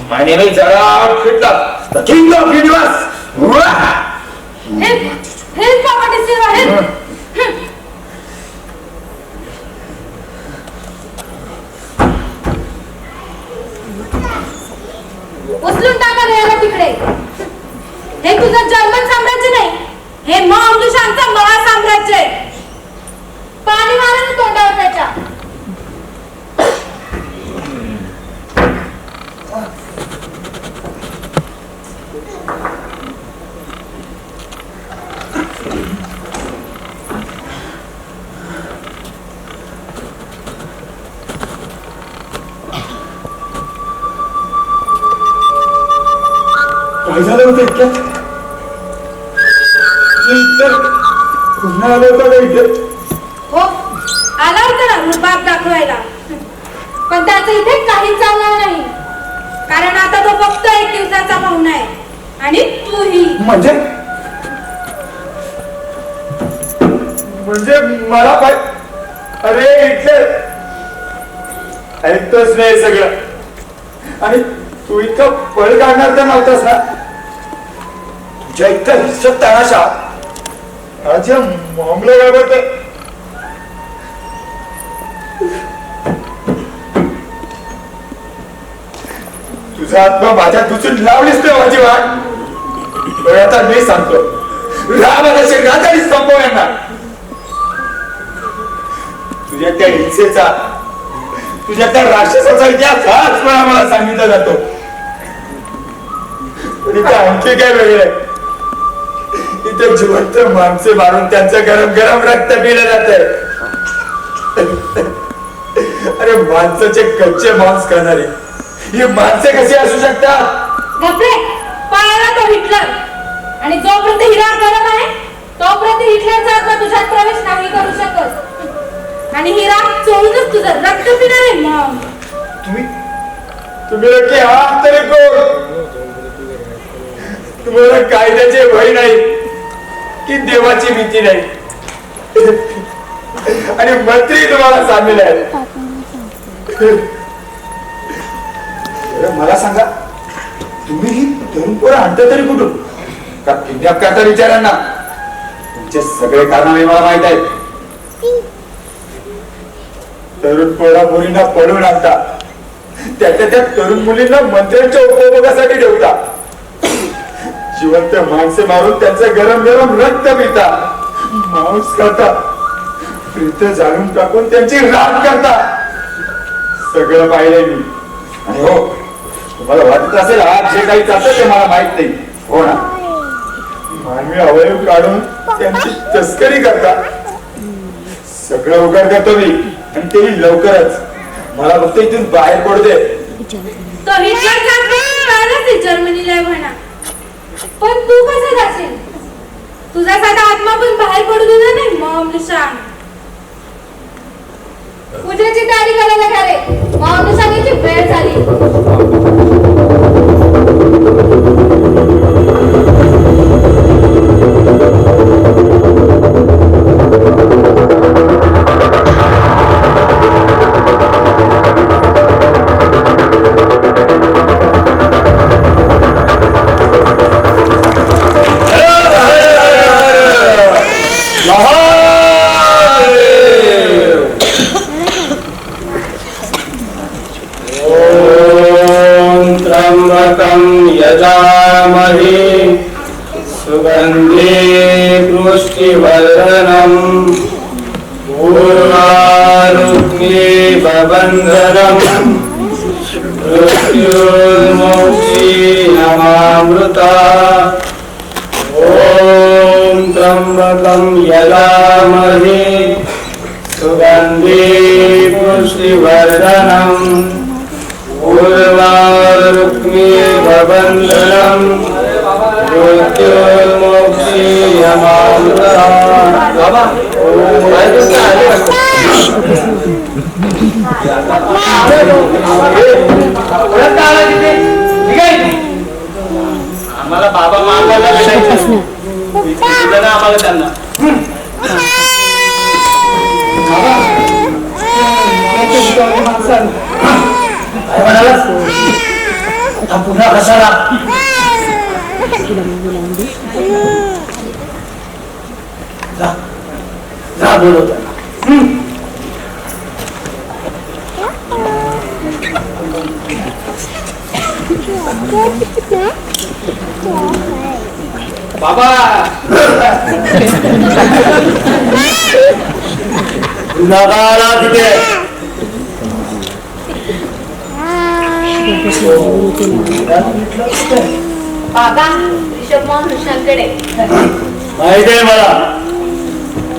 My name is Gerard Hitler, the King of Universe. हेच पापाटी सेवा आहे. उचलून टाका रे याला तिकडे. हे तुझं जर्मन साम्राज्य नाही, हे महाअमृषांचं महासाम्राज्य आहे. पाणी मारा ना तोंडावर त्याच्या. काय झालं होतं इतक्यात? पुन्हा आलं होतं का इथे? हो आला होता ना रुबाब दाखवायला, पण त्याचं इथे काहीच चालणार नाही. कारण आता तो फक्त 1 दिवसाचा पाहुणा आहे आणि तूही. म्हणजे मला काय? अरे इथे ऐकतोच नाही सगळं. आणि तू इतकं पळ काढणार तर नव्हतास ना. तुझ्या इतकं हिंसक तानाशा आज या मामला घाबरते. तुझा आत्मा माझ्या दुसून लावलीस ना माझी वाट. पण आता मी सांगतो, रामाला शरीरात आणि संपव यांना. तुझ्या त्या हिंसेचा, तुझ्या त्या राक्षसाचा इतिहास हाच पण आम्हाला सांगितला जातो. पण इथे आणखी काय वेगळं आहे. इथे जिवंत माणसे मारून त्यांचं गरम गरम रक्त पिलं जात. अरे माणसाचे कच्चे मांस खाणारे ही माणसे कशी असू शकतात. घाबरे पाळला तो हिटलर आणि जोपर्यंत हिरा गरम आहे तोपर्यंत हिटलरचा आत्मा तुझ्यात प्रवेश नाही करू शकत आणि हिरा चोळूनच तुझं रक्त पिणार आहे. मग तुम्ही नक्की आहात तरी कोण. तुम्हाला कायद्याचे भय नाही की देवाची भीती नाही आणि मंत्री तुम्हाला सामील आहेत. मला सांगा, तुम्ही ही तरुण पोरं आणता तरी कुठून. का किडनॅप करता विचारांना. तुमचे सगळे कारनामे मला माहित आहेत. तरुण पोरा मुलींना पळून आणता, त्याच्या त्या तरुण मुलींना मंत्र्यांच्या उपभोगासाठी ठेवता. जिवंत माणसे मारून त्यांचं गरम गरम रक्त पिता, मांस खाता, प्रेत जाळून टाकून त्यांची राख करता. सगळं पाहिलंय मी. आणि हो, तुम्हाला वाटत असेल आज जे काही चालतं ते मला माहित नाही, हो ना. मानवी अवयव काढून त्यांची तस्करी करता. सगळं उघड करतो मी आणि तेही लवकरच. मला फक्त इथून बाहेर पडू दे. तो हिटलर जर्मनीला म्हणा, पण तू कसं जाशील. तुझा साधा आत्मा पण बाहेर पडू देणार नाही. मॉम निशान पूजेची तयारी करायला घाले. मॉम निशानीची वेळ झाली. यजामहे सुगन्धे पुष्टिवर्धनम् पूर्णारुग्ने बबन्धनम् मृत्युर्मोक्षीयमामृता ॐ त्र्यम्बकं यजामहे सुगन्धे पुष्टिवर्धनम् पूर्वारुक्मे बबन्धनम् मृत्युर्मोक्षीयमामृता आम्हाला बाबा मामाला भेटायचं आम्हाला त्यांना. पुन्हा कशाला जा बोलवता. बाबा नगारा तिथे बाबा ऋषभ मॉम निशांकडे. माहिती आहे मला,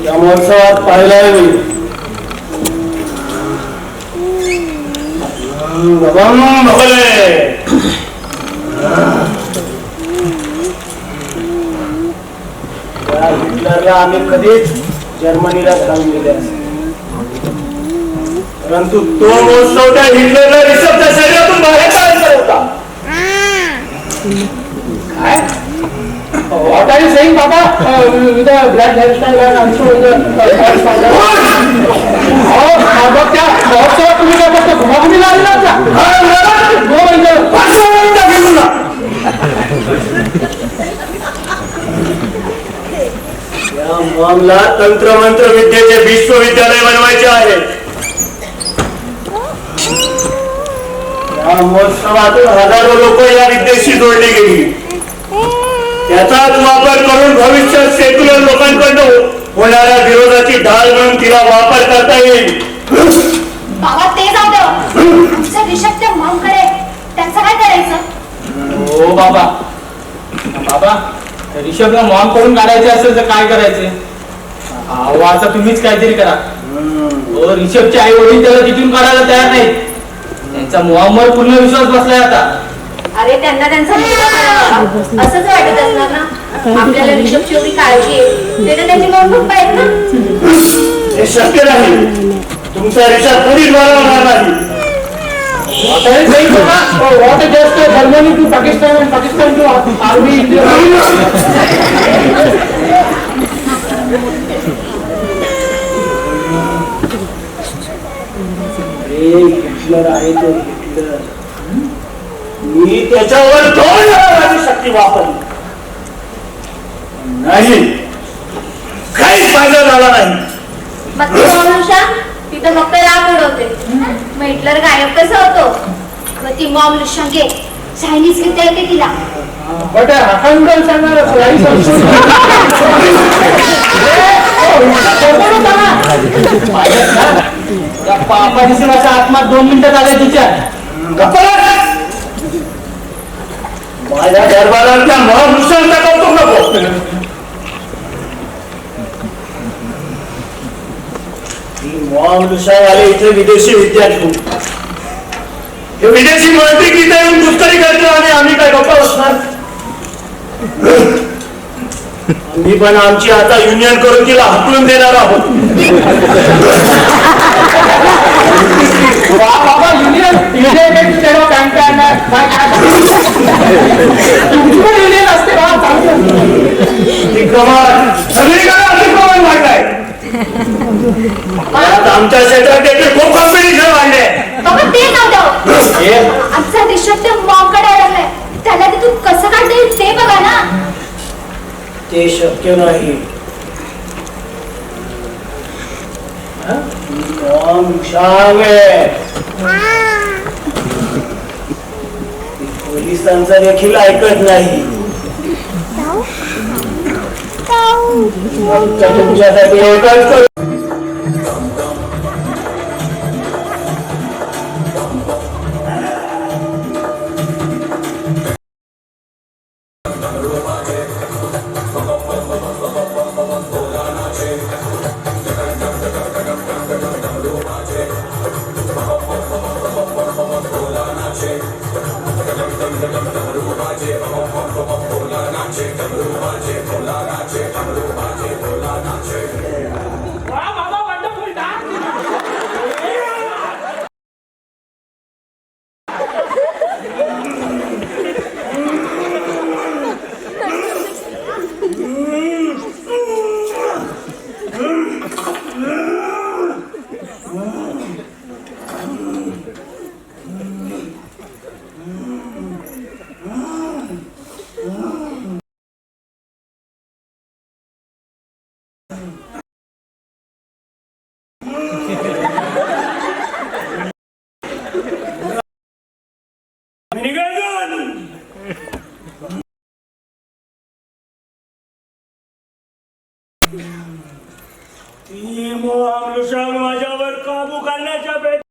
त्या महोत्सवात पाहिलाय मी. हिटलरला आम्ही कधीच जर्मनीला जाऊन गेले असेल, परंतु तो महोत्सव त्या हिटलरला रिसपच्या शरीरातून बाहेर काढायचा होता. काय What are you saying, Papa? With a black hairstyle and also with a मग त्या महोत्सवात तुम्ही काय फक्त घुमाघुमी लावली ना. मोहमला तंत्रमंत्र विद्येचे विश्वविद्यालय बनवायचे आहे. या महोत्सवातून हजारो लोक या विद्येशी जोडली गेली. त्याचाच वापर करून भविष्यात सेक्युलर लोकांकडून होणाऱ्या विरोधाची ढाल म्हणून तिला वापर करता येईल. बाबा ते जाऊ दे. आमचं रिषभ त्या मॉमकडे, त्यांचं काय करायचं? हो बाबा, बाबा रिषभला मॉम करून काढायचे असेल तर काय करायचे? अहो आता तुम्हीच काहीतरी करा. हो, रिषभचे आई वडील त्याला तिथून काढायला तयार नाहीत. त्यांचा मॉमवर पूर्ण विश्वास बसलाय आता. अरे त्यांना त्यांचा मुलगा करावा असंच वाटत असणार ना. आपल्याला रिषभची एवढी काळजी आहे ते तर त्यांची मॉम पप्पा आहेत ना. हे शक्य नाही. तुमचा रिषभ कधीच बरोबर नाही. What are you saying, Baba? Oh, what a gesture, Germany to Pakistan and Pakistan to Army, India. Hitler आहे तो हिटलर. मी त्याच्यावर 2 वेळा शक्ती वापरली नाही, काही फायदा झाला नाही. मग ती मॉमनुषा तिथं फक्त राग उडवते. मग हिटलर गायब कसा होतो? मग ती मॉमनुषा घे चायनीज विद्या येते तिला. But a Hakangal सांगणार फुलाई त्या पापा दिसेल अशा आत्मा 2 मिनिटात आल्या तिच्या. माझ्या दरबारातल्या महापुरुषांचा कौतुक नको. महापुरुषावाले इथे विदेशी विद्यार्थी, हे विदेशी मंत्री इथे येऊन दुष्करी करतो आणि आम्ही काय गप्पा बसणार? आम्ही पण आमची आता युनियन करून तिला हकलून देणार आहोत. बाबा युनियन स्टेट ऑफ तुमची पण युनियन असते बाबा. सगळीकडे अतिक्रमण वाढलंय. आमच्या क्षेत्रात देखील खूप कॉम्पिटिशन वाढले. बाबा ते जाऊ द्या. आमचा रिषभ त्या मॉमकडे अडकलाय. त्याला तिथून कसं काढता येईल ते बघा ना. ते शक्य नाही. पोलिसांचं देखील ऐकत नाही. तुमच्यासाठी एकच करू. ती माझ्यावर काबू करण्याच्या प्रयत्न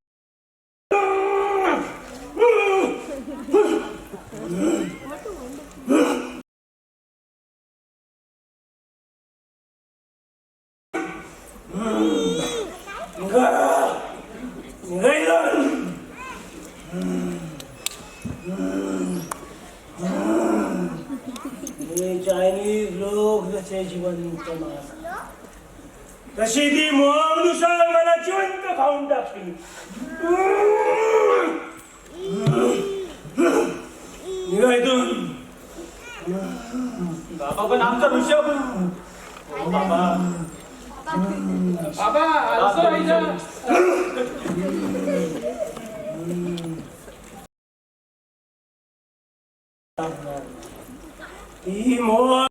चायनीज लोक जसे जिवंत मास तशी ती मोहनुसार मला जिवंत खाऊन टाकली. बाबा पण आमचा ऋषभ. बाबा बाबा ही मोह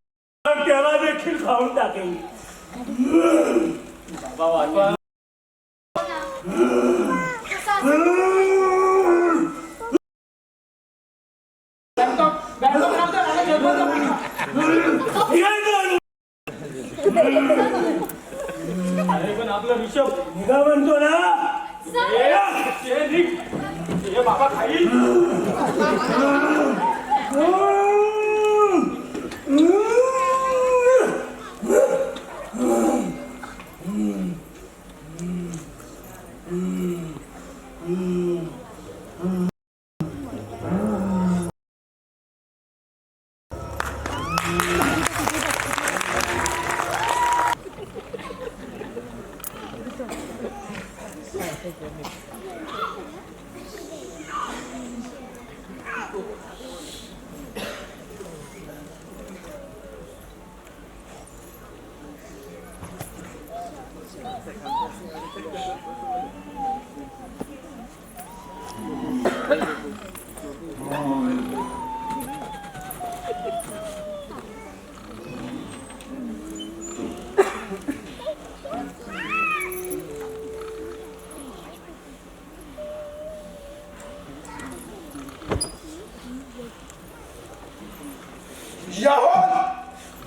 त्याला देखील खाऊन टाकेल. बाबा वाटवा. अरे पण आपला ऋषभ निघा म्हणतो ना. ये बाबा खाई.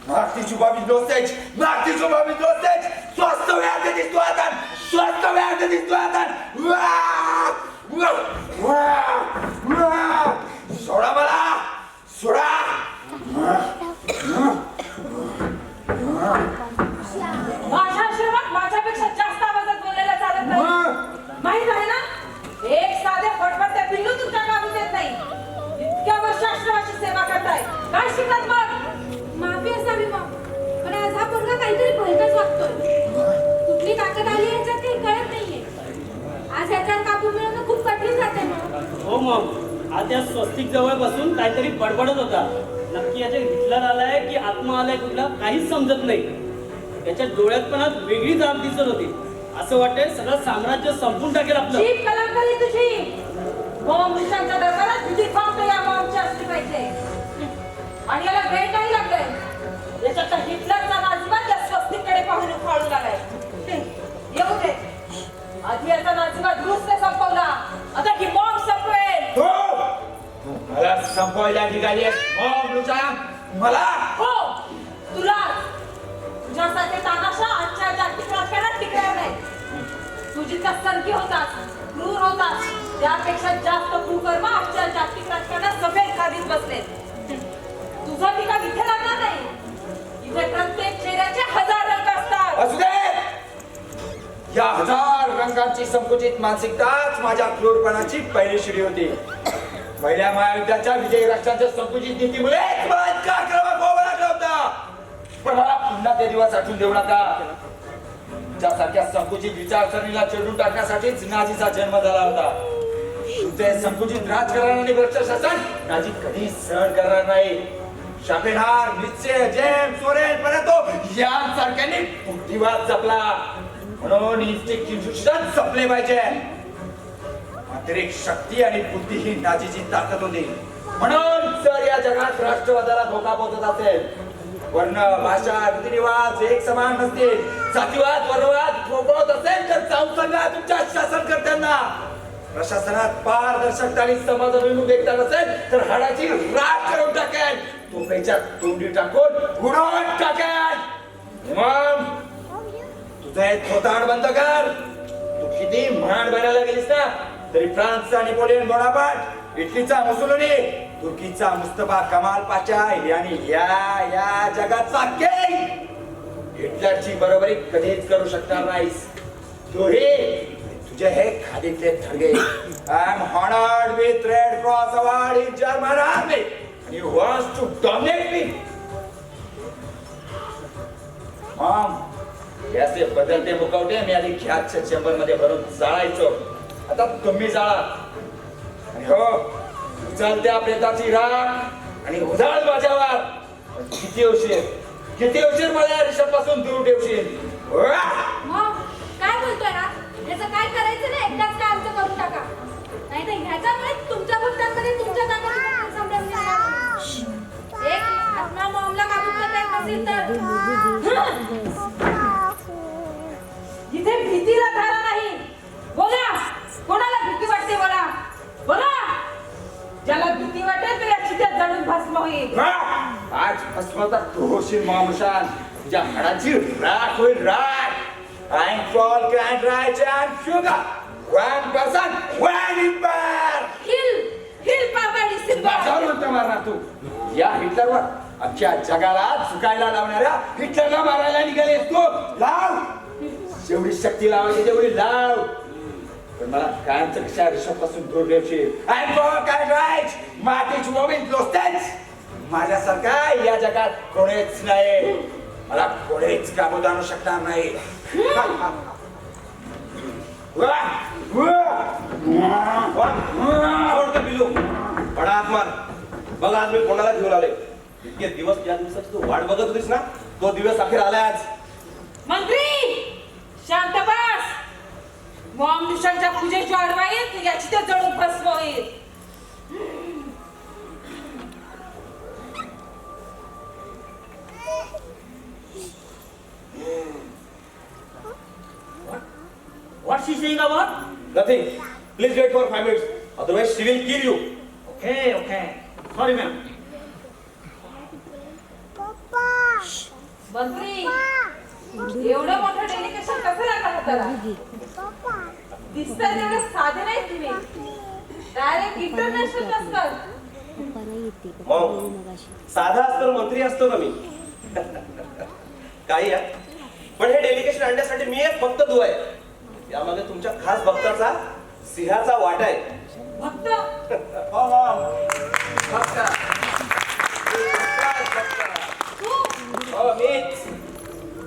Marti ciubavi dosteci! Marti ciubavi dosteci! Sosta verde distoatan! Sosta verde distoatan! सोडा मला! सोडा! माझ्या आश्रमात माझ्यापेक्षा जास्त आवाजात बोलायला चालत नाही. माहित आहे ना, एक साधे फटफटते पिल्लू तुमच्या काबू देत नाही. इतक्या वर्ष आश्रमाची सेवा करताय, काय शिकलात मग? माफी असावी मग, पण आज हा पोरगा काहीतरी भलतच वागतोय. कुठली ताकद आली याच्यात काही कळत नाहीये. आज याच्यावर काबू मिळवणं खूप कठीण जाते मग. हो मग आज या स्वस्तिक जवळ बसून काहीतरी बडबडत होता. नक्की याच्या हिटलर आलाय की आत्मा आलाय कुठला काहीच समजत नाही. त्याच्या डोळ्यात पण आज वेगळी जाग दिसत होती. असं वाटतंय सगळं साम्राज्य संपून टाकेल आपलं. जीभ कलंकली तुझी. मृषांच्या दरबारात तुझी फक्त या मॉमची असली पाहिजे. आणि याला वेळ नाही लागलाय. याच्यात हिटलरचा नाजीबा त्या स्वस्तिककडे पाहून उफाळू लागलाय. येऊ दे, आधी याचा नाजीबा दुरुस्त संपवला, आता ही मॉम संपवेल. मला संपवायला निघाली मला हो, तुला तुझ्यासारखे तानाशा आजच्या जागतिक राजकारणात टिकणार नाही. तू जितका संकी होतास, क्रूर होतास, त्यापेक्षा जास्त कुकर्म आजच्या जागतिक राजकारणात सफेद खादीत बसले. तुझा टीका इथे लागणार नाही. इथे प्रत्येक चेहऱ्याचे 1000 रंग असतात. असू दे. या 1000 रंगांची संकुचित मानसिकताच माझ्या क्रूरपणाची पहिली शिडी होती. पहिल्या महायुद्धाच्या विजयी राष्ट्रांच्या संकुचित नीतीमुळे मला इतका आक्रमक व्हावं लागला होता. पण मला पुन्हा ते दिवस आठवून देऊ नका. ज्यासारख्या संकुचित विचारसरणीला चिरडून टाकण्यासाठीच नाझीचा जन्म झाला होता. तुमचे संकुचित राजकारण आणि भ्रष्ट शासन नाझी कधी सहन करणार नाही. शापेनहार, निश्चय, जेम्स, सोरेन पर्यंत यांसारख्यांनी बुद्धिवाद जपला. म्हणून इन्स्टिट्यूशन जपले पाहिजे. अतिरिक्त शक्ती आणि बुद्धी ही नाझीची ताकद होती. म्हणून जर या जगात राष्ट्रवादाला धोका पोहोचत असेल, वर्ण, भाषा, रीतिरिवाज एक समान नसतील, जातीवाद, वर्णवाद फोफळत असेल, तर जाऊन सांगा तुमच्या शासनकर्त्यांना. प्रशासनात पारदर्शकता आणि समाजाभिमुख एकता नसेल तर हाडाची राख करून टाकेल. तोफेच्या तोंडी टाकून उडवून टाकेल. मग तुझं हे थोताड बंद कर. तू किती महान बनायला गेलीस ना, तरी फ्रान्सचा नेपोलियन बोनापार्ट, इटलीचा मुसोलिनी, तुर्कीचा मुस्तफा कमाल पाशा आणि या जगाचा किंग हिटलरची बरोबरी कधीच करू शकणार नाहीस. तूही तुझे हे खादीतले थडगे. I am honoured with Red Cross award in German army and you want to dominate me. Mom, याचे बदलते मुखवटे मी आधी ख्यातच्या चेंबर मध्ये भरून जाळायचो. आता तुम्ही जाळा. आणि हो, चालत्या प्रेताची राख आणि उधाळ माझ्यावर. किती उशीर मला या रिषभ पासून दूर ठेवशील. मग काय बोलतोय ना, याचं काय करायचं ना एकदाच काय आमचं करून टाका. नाही तर ह्याच्यामुळे तुमच्या भक्तांमध्ये तुमच्या ताकदीचा संभ्रम निर्माण होईल. एक आत्मा मॉमला काबू करता येत नसेल तर होईल. आज भस्मता तू होशील मामुशान. तुझ्या हाडाची राख होईल राख. I'm Paul Cantride and Sugar. 1%, 1 empire. हिल पाबाडी सिल्वर. माझ्यावर उलटा मारणार तू. या हिटलरवर आमच्या जगाला चुकायला लावणाऱ्या हिटलरला मारायला निघालेस तू. लाव जेवढी शक्ती लावायची तेवढी लाव. पण मला कायमचं कशा रिषभपासून दूर ठेवशील. I'm Paul Cantride. मातीची मोमीन लोस्टेन्स. माझ्यासारखा या जगात कोणीच नाही. मला कोणीच काबूत आणू शकणार नाही. पिलू बडा आत्मान बघ आज मी कोणाला घेऊन आले. इतके दिवस या दिवसाची तू वाट बघत होतीस ना, तो दिवस अखेर आलाय आज. मंत्री शांत बस. बॉम्ब निशांच्या पूजेची आडवा येत याची तर जळून भस्म होईल. What's she saying about? Nothing. Please wait for 5 minutes. Otherwise she will kill you. Okay. Sorry, ma'am. मंत्री एवढं मोठं डेलिकेशन कसं लागलं हाताला? दिसतंय तेवढे साधे नाही तुम्ही. डायरेक्ट इंटरनॅशनल नसतात. मग साधा असतो मंत्री असतो ना मी. काही आहे पण हे डेलिकेशन आणण्यासाठी मी एक फक्त दुआ आहे. यामध्ये तुमच्या खास भक्ताचा सिंहाचा वाटा आहे. भक्त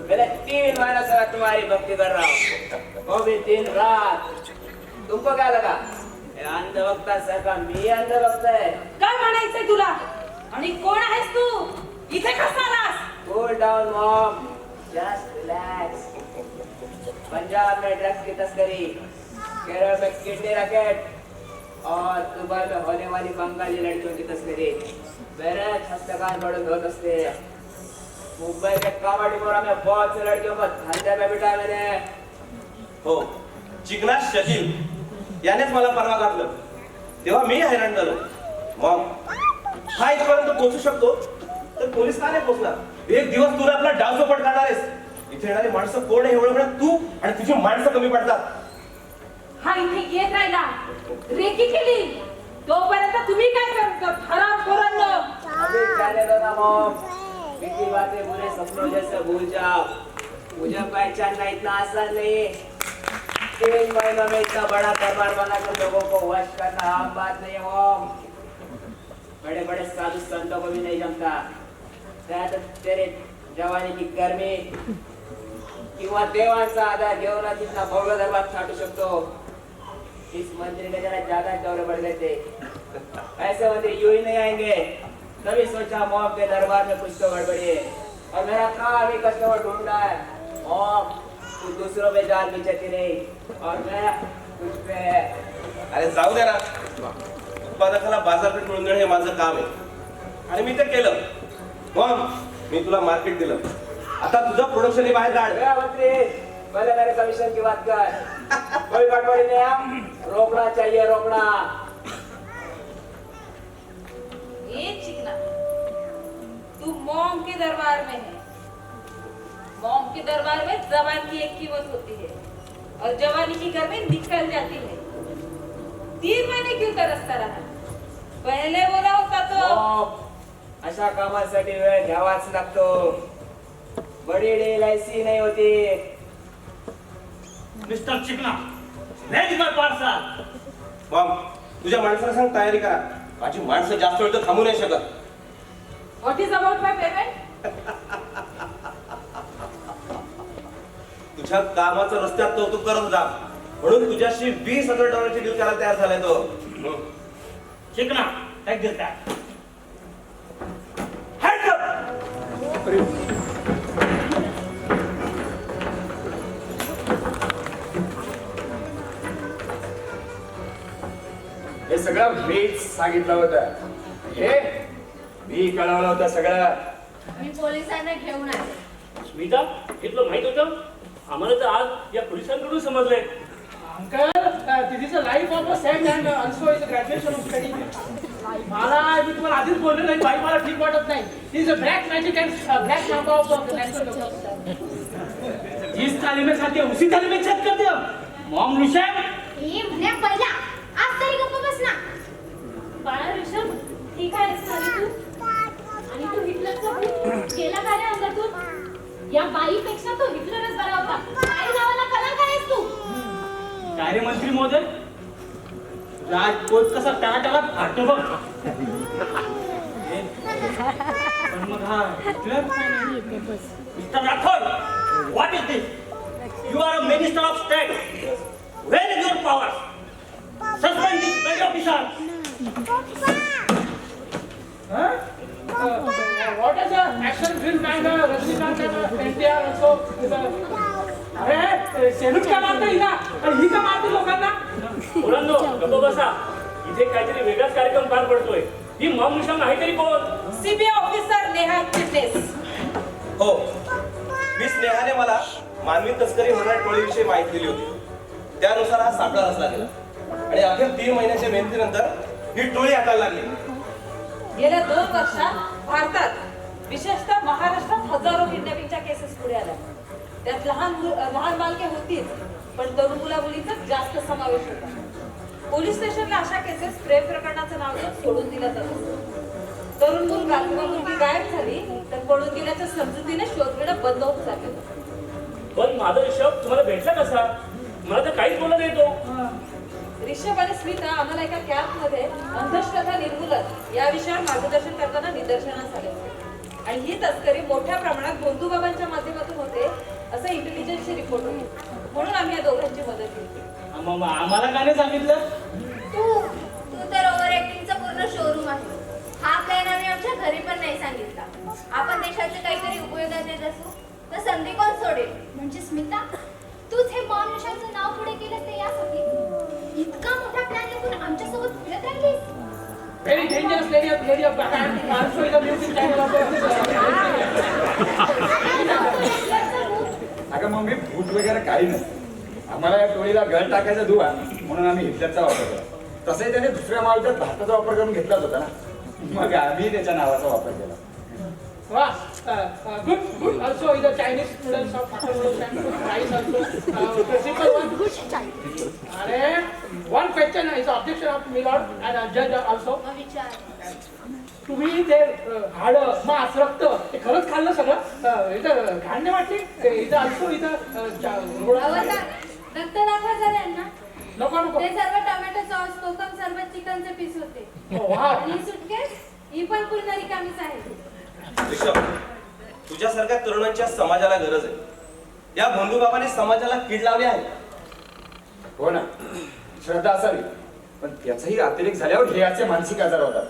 मैंने 3 महीना से तुम्हारी भक्ति कर रहा हूँ, वो भी 3 रात. तुमको क्या लगा अंधभक्त सर का मी अंधभक्त है? काय म्हणायचंय तुला? आणि कोण आहेस तू? इथे कसा आलास? Cool down Maugham, just relax. Punjab में ड्रग्स की तस्करी, केरल में किडनी रैकेट और दुबई में होने वाली बंगाली लड़कियों की तस्करी मेरे हस्तकान बड़े होत असते. मुंबई के कामाडीपोरा में बहुत से लड़कियों को धंधे में बिठा मैंने. हो चिकना शकील यानेच मला परवा घातलं तेव्हा मी हैराण झालो. मग हा इथपर्यंत पोहोचू शकतो तर पोलीस का नाही पोहोचणार? एक दिवस तुला आपला डाव चौपट करणार आहेस. इथे येणारी माणसं कोण आहे एवढं म्हणत तू आणि तुझी माणसं कमी पडतात. हा इथे येत राहिला, रेकी केली, तोपर्यंत तुम्ही काय करता? खराब पोरांनो. अभी जाने दो ना मॉम, बीती बातें बुरे सपनों जैसे भूल जाओ. मुझे पहचानना इतना आसान नहीं. 3 महीनों में इतना बड़ा दरबार बनाकर लोगों को वश करना आम बात नहीं है मॉम. बड़े बड़े साधु संतों को भी नहीं जमता. त्यात तेरे जवानी की गर्मी किंवा देवांचा आधार घेऊन जितना भव्य दरबार छाटू शकतो. इस मंत्री के जरा ज्यादा दौरे बढ़ गए थे. ऐसे मंत्री यूं ही नहीं आएंगे. तभी सोचा मॉम के दरबार में कुछ तो गड़बड़ी है और मेरा काम ही कस्टमर ढूंढना है. मॉम तू दूसरों पे जाल बिछती नहीं और मैं तुझ पे है. अरे जाऊ दे ना, उत्पादकाला बाजारपेठ मिळवून देणं हे माझं काम आहे आणि मी ते केलं. मग मी तुला मार्केट दिलं. आता तुझं प्रोडक्शन हे बाहेर काढ. गया मंत्री पहले मेरे कमीशन की बात कर. कोई गड़बड़ी नहीं है, रोकना चाहिए रोकना. ये चिकना, तू मॉम के दरबार में है. मॉम के दरबार में जवान की एक कीमत होती है और जवानी की गर्मी निकल जाती है. 3 महीने क्यों तरसता रहा? पहले बोला होता तो. मॉम अशा कामासाठी वेळ घ्यावाच लागतो. बडी डील ऐसी नहीं होती. मिस्टर चिकना, रेडी माय पार्सल. मग तुझ्या माणसाला सांग तयारी करा. माझी माणसं जास्त वेळ तर थांबू नाही शकत. What is about my payment? तुझ्या कामाचं रस्त्यात तो तू करत जा म्हणून तुझ्याशी $20,000 डील करायला तयार झालाय तो. चिकना, take this back. Hands up! हे सगळं मीच सांगितलं होतं. हे मी कळवलं होतं सगळं. मी पोलिसांना घेऊन आले. स्मिता, हे तुला माहित होतं? आम्हाला तर आज या पोलिसांकडून समजलंय. Uncle, this is a life of a saint and also is a graduation of study. मला मी तुम्हाला आधीच बोललो नाही बाई मला ठीक वाटत नाही. Is a black magic and black number of national. जिस थाली में खाते हो उसी थाली में छत करते हो मॉम ऋषभ. हे म्हणे पहिला आज तरी गप्प बस ना. बाळा ऋषभ ठीक आहेस ना रे तू? आणि तू हिटलरचा भूत केला का रे अंगातून? या बाईपेक्षा तो हिटलरच बरा होता. काय नावाला कलंक आहेस तू? काय रे मंत्री महोदय राजकोट कसा टाळाटाळा फाटतो बघ. पण मग हा Hitler mister Rathod what is this. You are a minister of state. Where is your power. Suspend this paid officer. What is the action film and Rajnikant and NTR also? अरे सेल्यूट का मारतो हिला आणि ही का मारते लोकांना. मुलांनो गप्प बसा. इथे काहीतरी वेगळाच कार्यक्रम पार पडतोय. ही मॉम निशा नाही तरी कोण. सीबीआय ऑफिसर नेहा चिटणीस. हो मी स्नेहाने मला मानवी तस्करी होणाऱ्या टोळीविषयी माहिती दिली होती. त्यानुसार हा सापळा रचला गेला आणि अखेर 3 महिन्याच्या मेहनतीनंतर ही टोळी हाताला लागली. गेल्या 2 वर्षात भारतात विशेषतः महाराष्ट्रात हजारो किडनॅपिंगच्या केसेस पुढे आल्या. त्यात लहान बालके होतीच पण तरुण मुला-मुलींचा जास्त समावेश होता. पोलीस स्टेशनला अशा केसेस प्रेम प्रकरणाचं नाव घेऊन सोडून दिलं जातं. तरुण मुलगा किंवा मुलगी गायब झाली तर पळून गेल्याच्या समजुतीने शोध घेणं बंद होत चाललं. पण माझा ऋषभ तुम्हाला भेटला कसा. मला तर काहीच बोलला नाही तो. ऋषभ आणि स्मिता आम्हाला एका कॅम्पमध्ये अंधश्रद्धा निर्मूलन या विषयावर मार्गदर्शन करताना निदर्शनास आले आणि ही तस्करी मोठ्या प्रमाणात भोंदूबाबांच्या माध्यमातून होते असं इंटेलिजन्सची रिपोर्ट होती. म्हणून आम्ही या दोघांची मदत केली. आम्हाला काय नाही सांगितलं. तू तर ओव्हर ऍक्टिंगचा पूर्ण शोरूम आहे. हा प्लॅन आम्ही आमच्या घरी पण नाही सांगितला. आपण देशाचे काहीतरी उपयोगात येत असू तर संधी कोण सोडेल. म्हणजे स्मिता तूच हे मॉम निशाचं नाव पुढे केलं ते यासाठी. इतका मोठा प्लॅन लिहून आमच्यासोबत फिरत राहिलीस. Very dangerous lady of Bhagan. Also is a music channel of अगं मग मी भूत वगैरे काही नसतं. आम्हाला या टोळीला गळ टाकायचा दुवा म्हणून आम्ही हिटलरचा वापर केला. तसंही त्याने दुसऱ्या महायुद्धात भारताचा वापर करून घेतलाच होता ना. मग आम्ही त्याच्या नावाचा वापर केला. Wow, good. Also is a Chinese noodles of butter noodles and rice also. Simple one. अरे, one question is objection of my lord and judge also. विचार तुम्ही ते हाड मांस रक्त ते खरंच खाल्लं सगळं. इथं घाण नाही वाटली. इथं also इथं रक्त दाखवा जरा यांना. नको. ते सर्व टोमॅटो सॉस कोकम सरबत चिकनचे पीस होते. वाव. आणि ही सुटकेस ही पण पूर्ण रिकामीच आहे. ऋषभ तुझ्यासारख्या तरुणांच्या समाजाला गरज आहे. या भोंदूबाबाने समाजाला कीड लावली आहे. हो ना श्रद्धा असावी पण त्याचाही अतिरेक झाल्यावर हे असे मानसिक आजार होतात.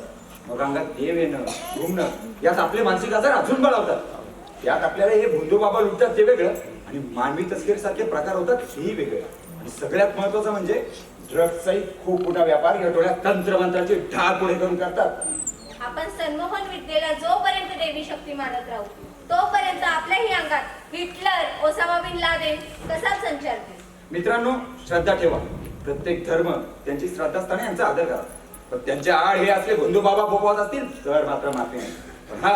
मग अंगात देव येणं घुमणं यात आपले मानसिक आजार अजून बळावतात. यात आपल्याला हे भोंदूबाबा लुटतात ते वेगळं आणि मानवी तस्करीसारखे प्रकार होतात हेही वेगळं. आणि सगळ्यात महत्वाचं म्हणजे ड्रग्सचाही खूप मोठा व्यापार या टोळ्या तंत्रमंत्राची ढाल पुढे करून करतात. आपण संमोहन विद्येला जोपर्यंत देवी शक्ती मानत राहू तोपर्यंत आपल्याही अंगात हिटलर ओसामा बिन लादेन कसाच संचारतील. मित्रांनो श्रद्धा ठेवा. प्रत्येक धर्म त्यांची श्रद्धास्थाने यांचा आदर करा. पण त्यांच्या आड हे असले बंधुबाबा बोपवत असतील तर मात्र माफी नाही. पण हा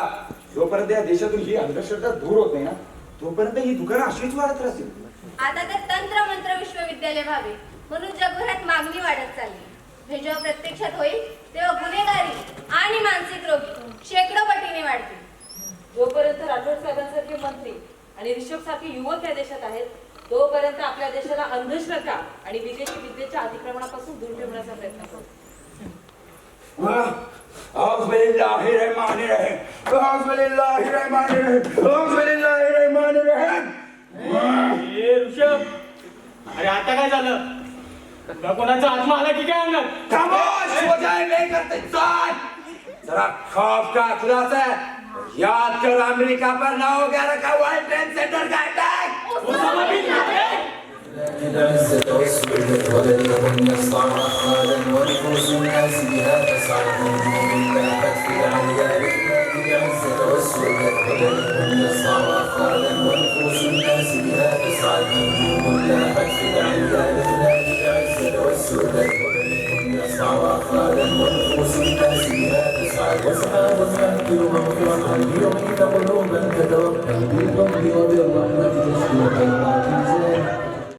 जोपर्यंत या देशातून ही अंधश्रद्धा दूर होत नाही ना तोपर्यंत ही दुकानं अशीच वाढत राहतील. आता तर तंत्र मंत्र विश्वविद्यालय व्हावे म्हणून जगभरात मागणी वाढत चालली. हे जेव्हा प्रत्यक्षात होईल तेव्हा गुन्हेगारी आणि मानसिक रोगी शेकडो पटीने वाढतील. जोपर्यंत राठोड साहेबांसारखे मंत्री आणि ऋषभ सारखे युवक या देशात आहेत तोपर्यंत आपल्या देशाला अंधश्रद्धा आणि विदेशी विद्येच्या अतिक्रमणापासून दूर ठेवण्याचा प्रयत्न करू. ऋषभ अरे आता काय झालं. कोणाचा आत्मा आला की काय अंगात. जरा खौफ का खुलासा है. याद कर अमेरिका पर 9/11 का वर्ल्ड ट्रेड सेंटर का अटैक. Osama bin Laden. العزة والسلطة وليكن يصنع أخلالا ونفوس الناس بها تسعد ولا تكفي عليها العزة والسلطة وليكن يصنع أخلالا ونفوس الناس بها تسعد ولا تكفي عليها العزة والسلطة وليكن يصنع أخلالا ونفوس الناس بها سحاب يهطل مغفرة ليميت قلوبا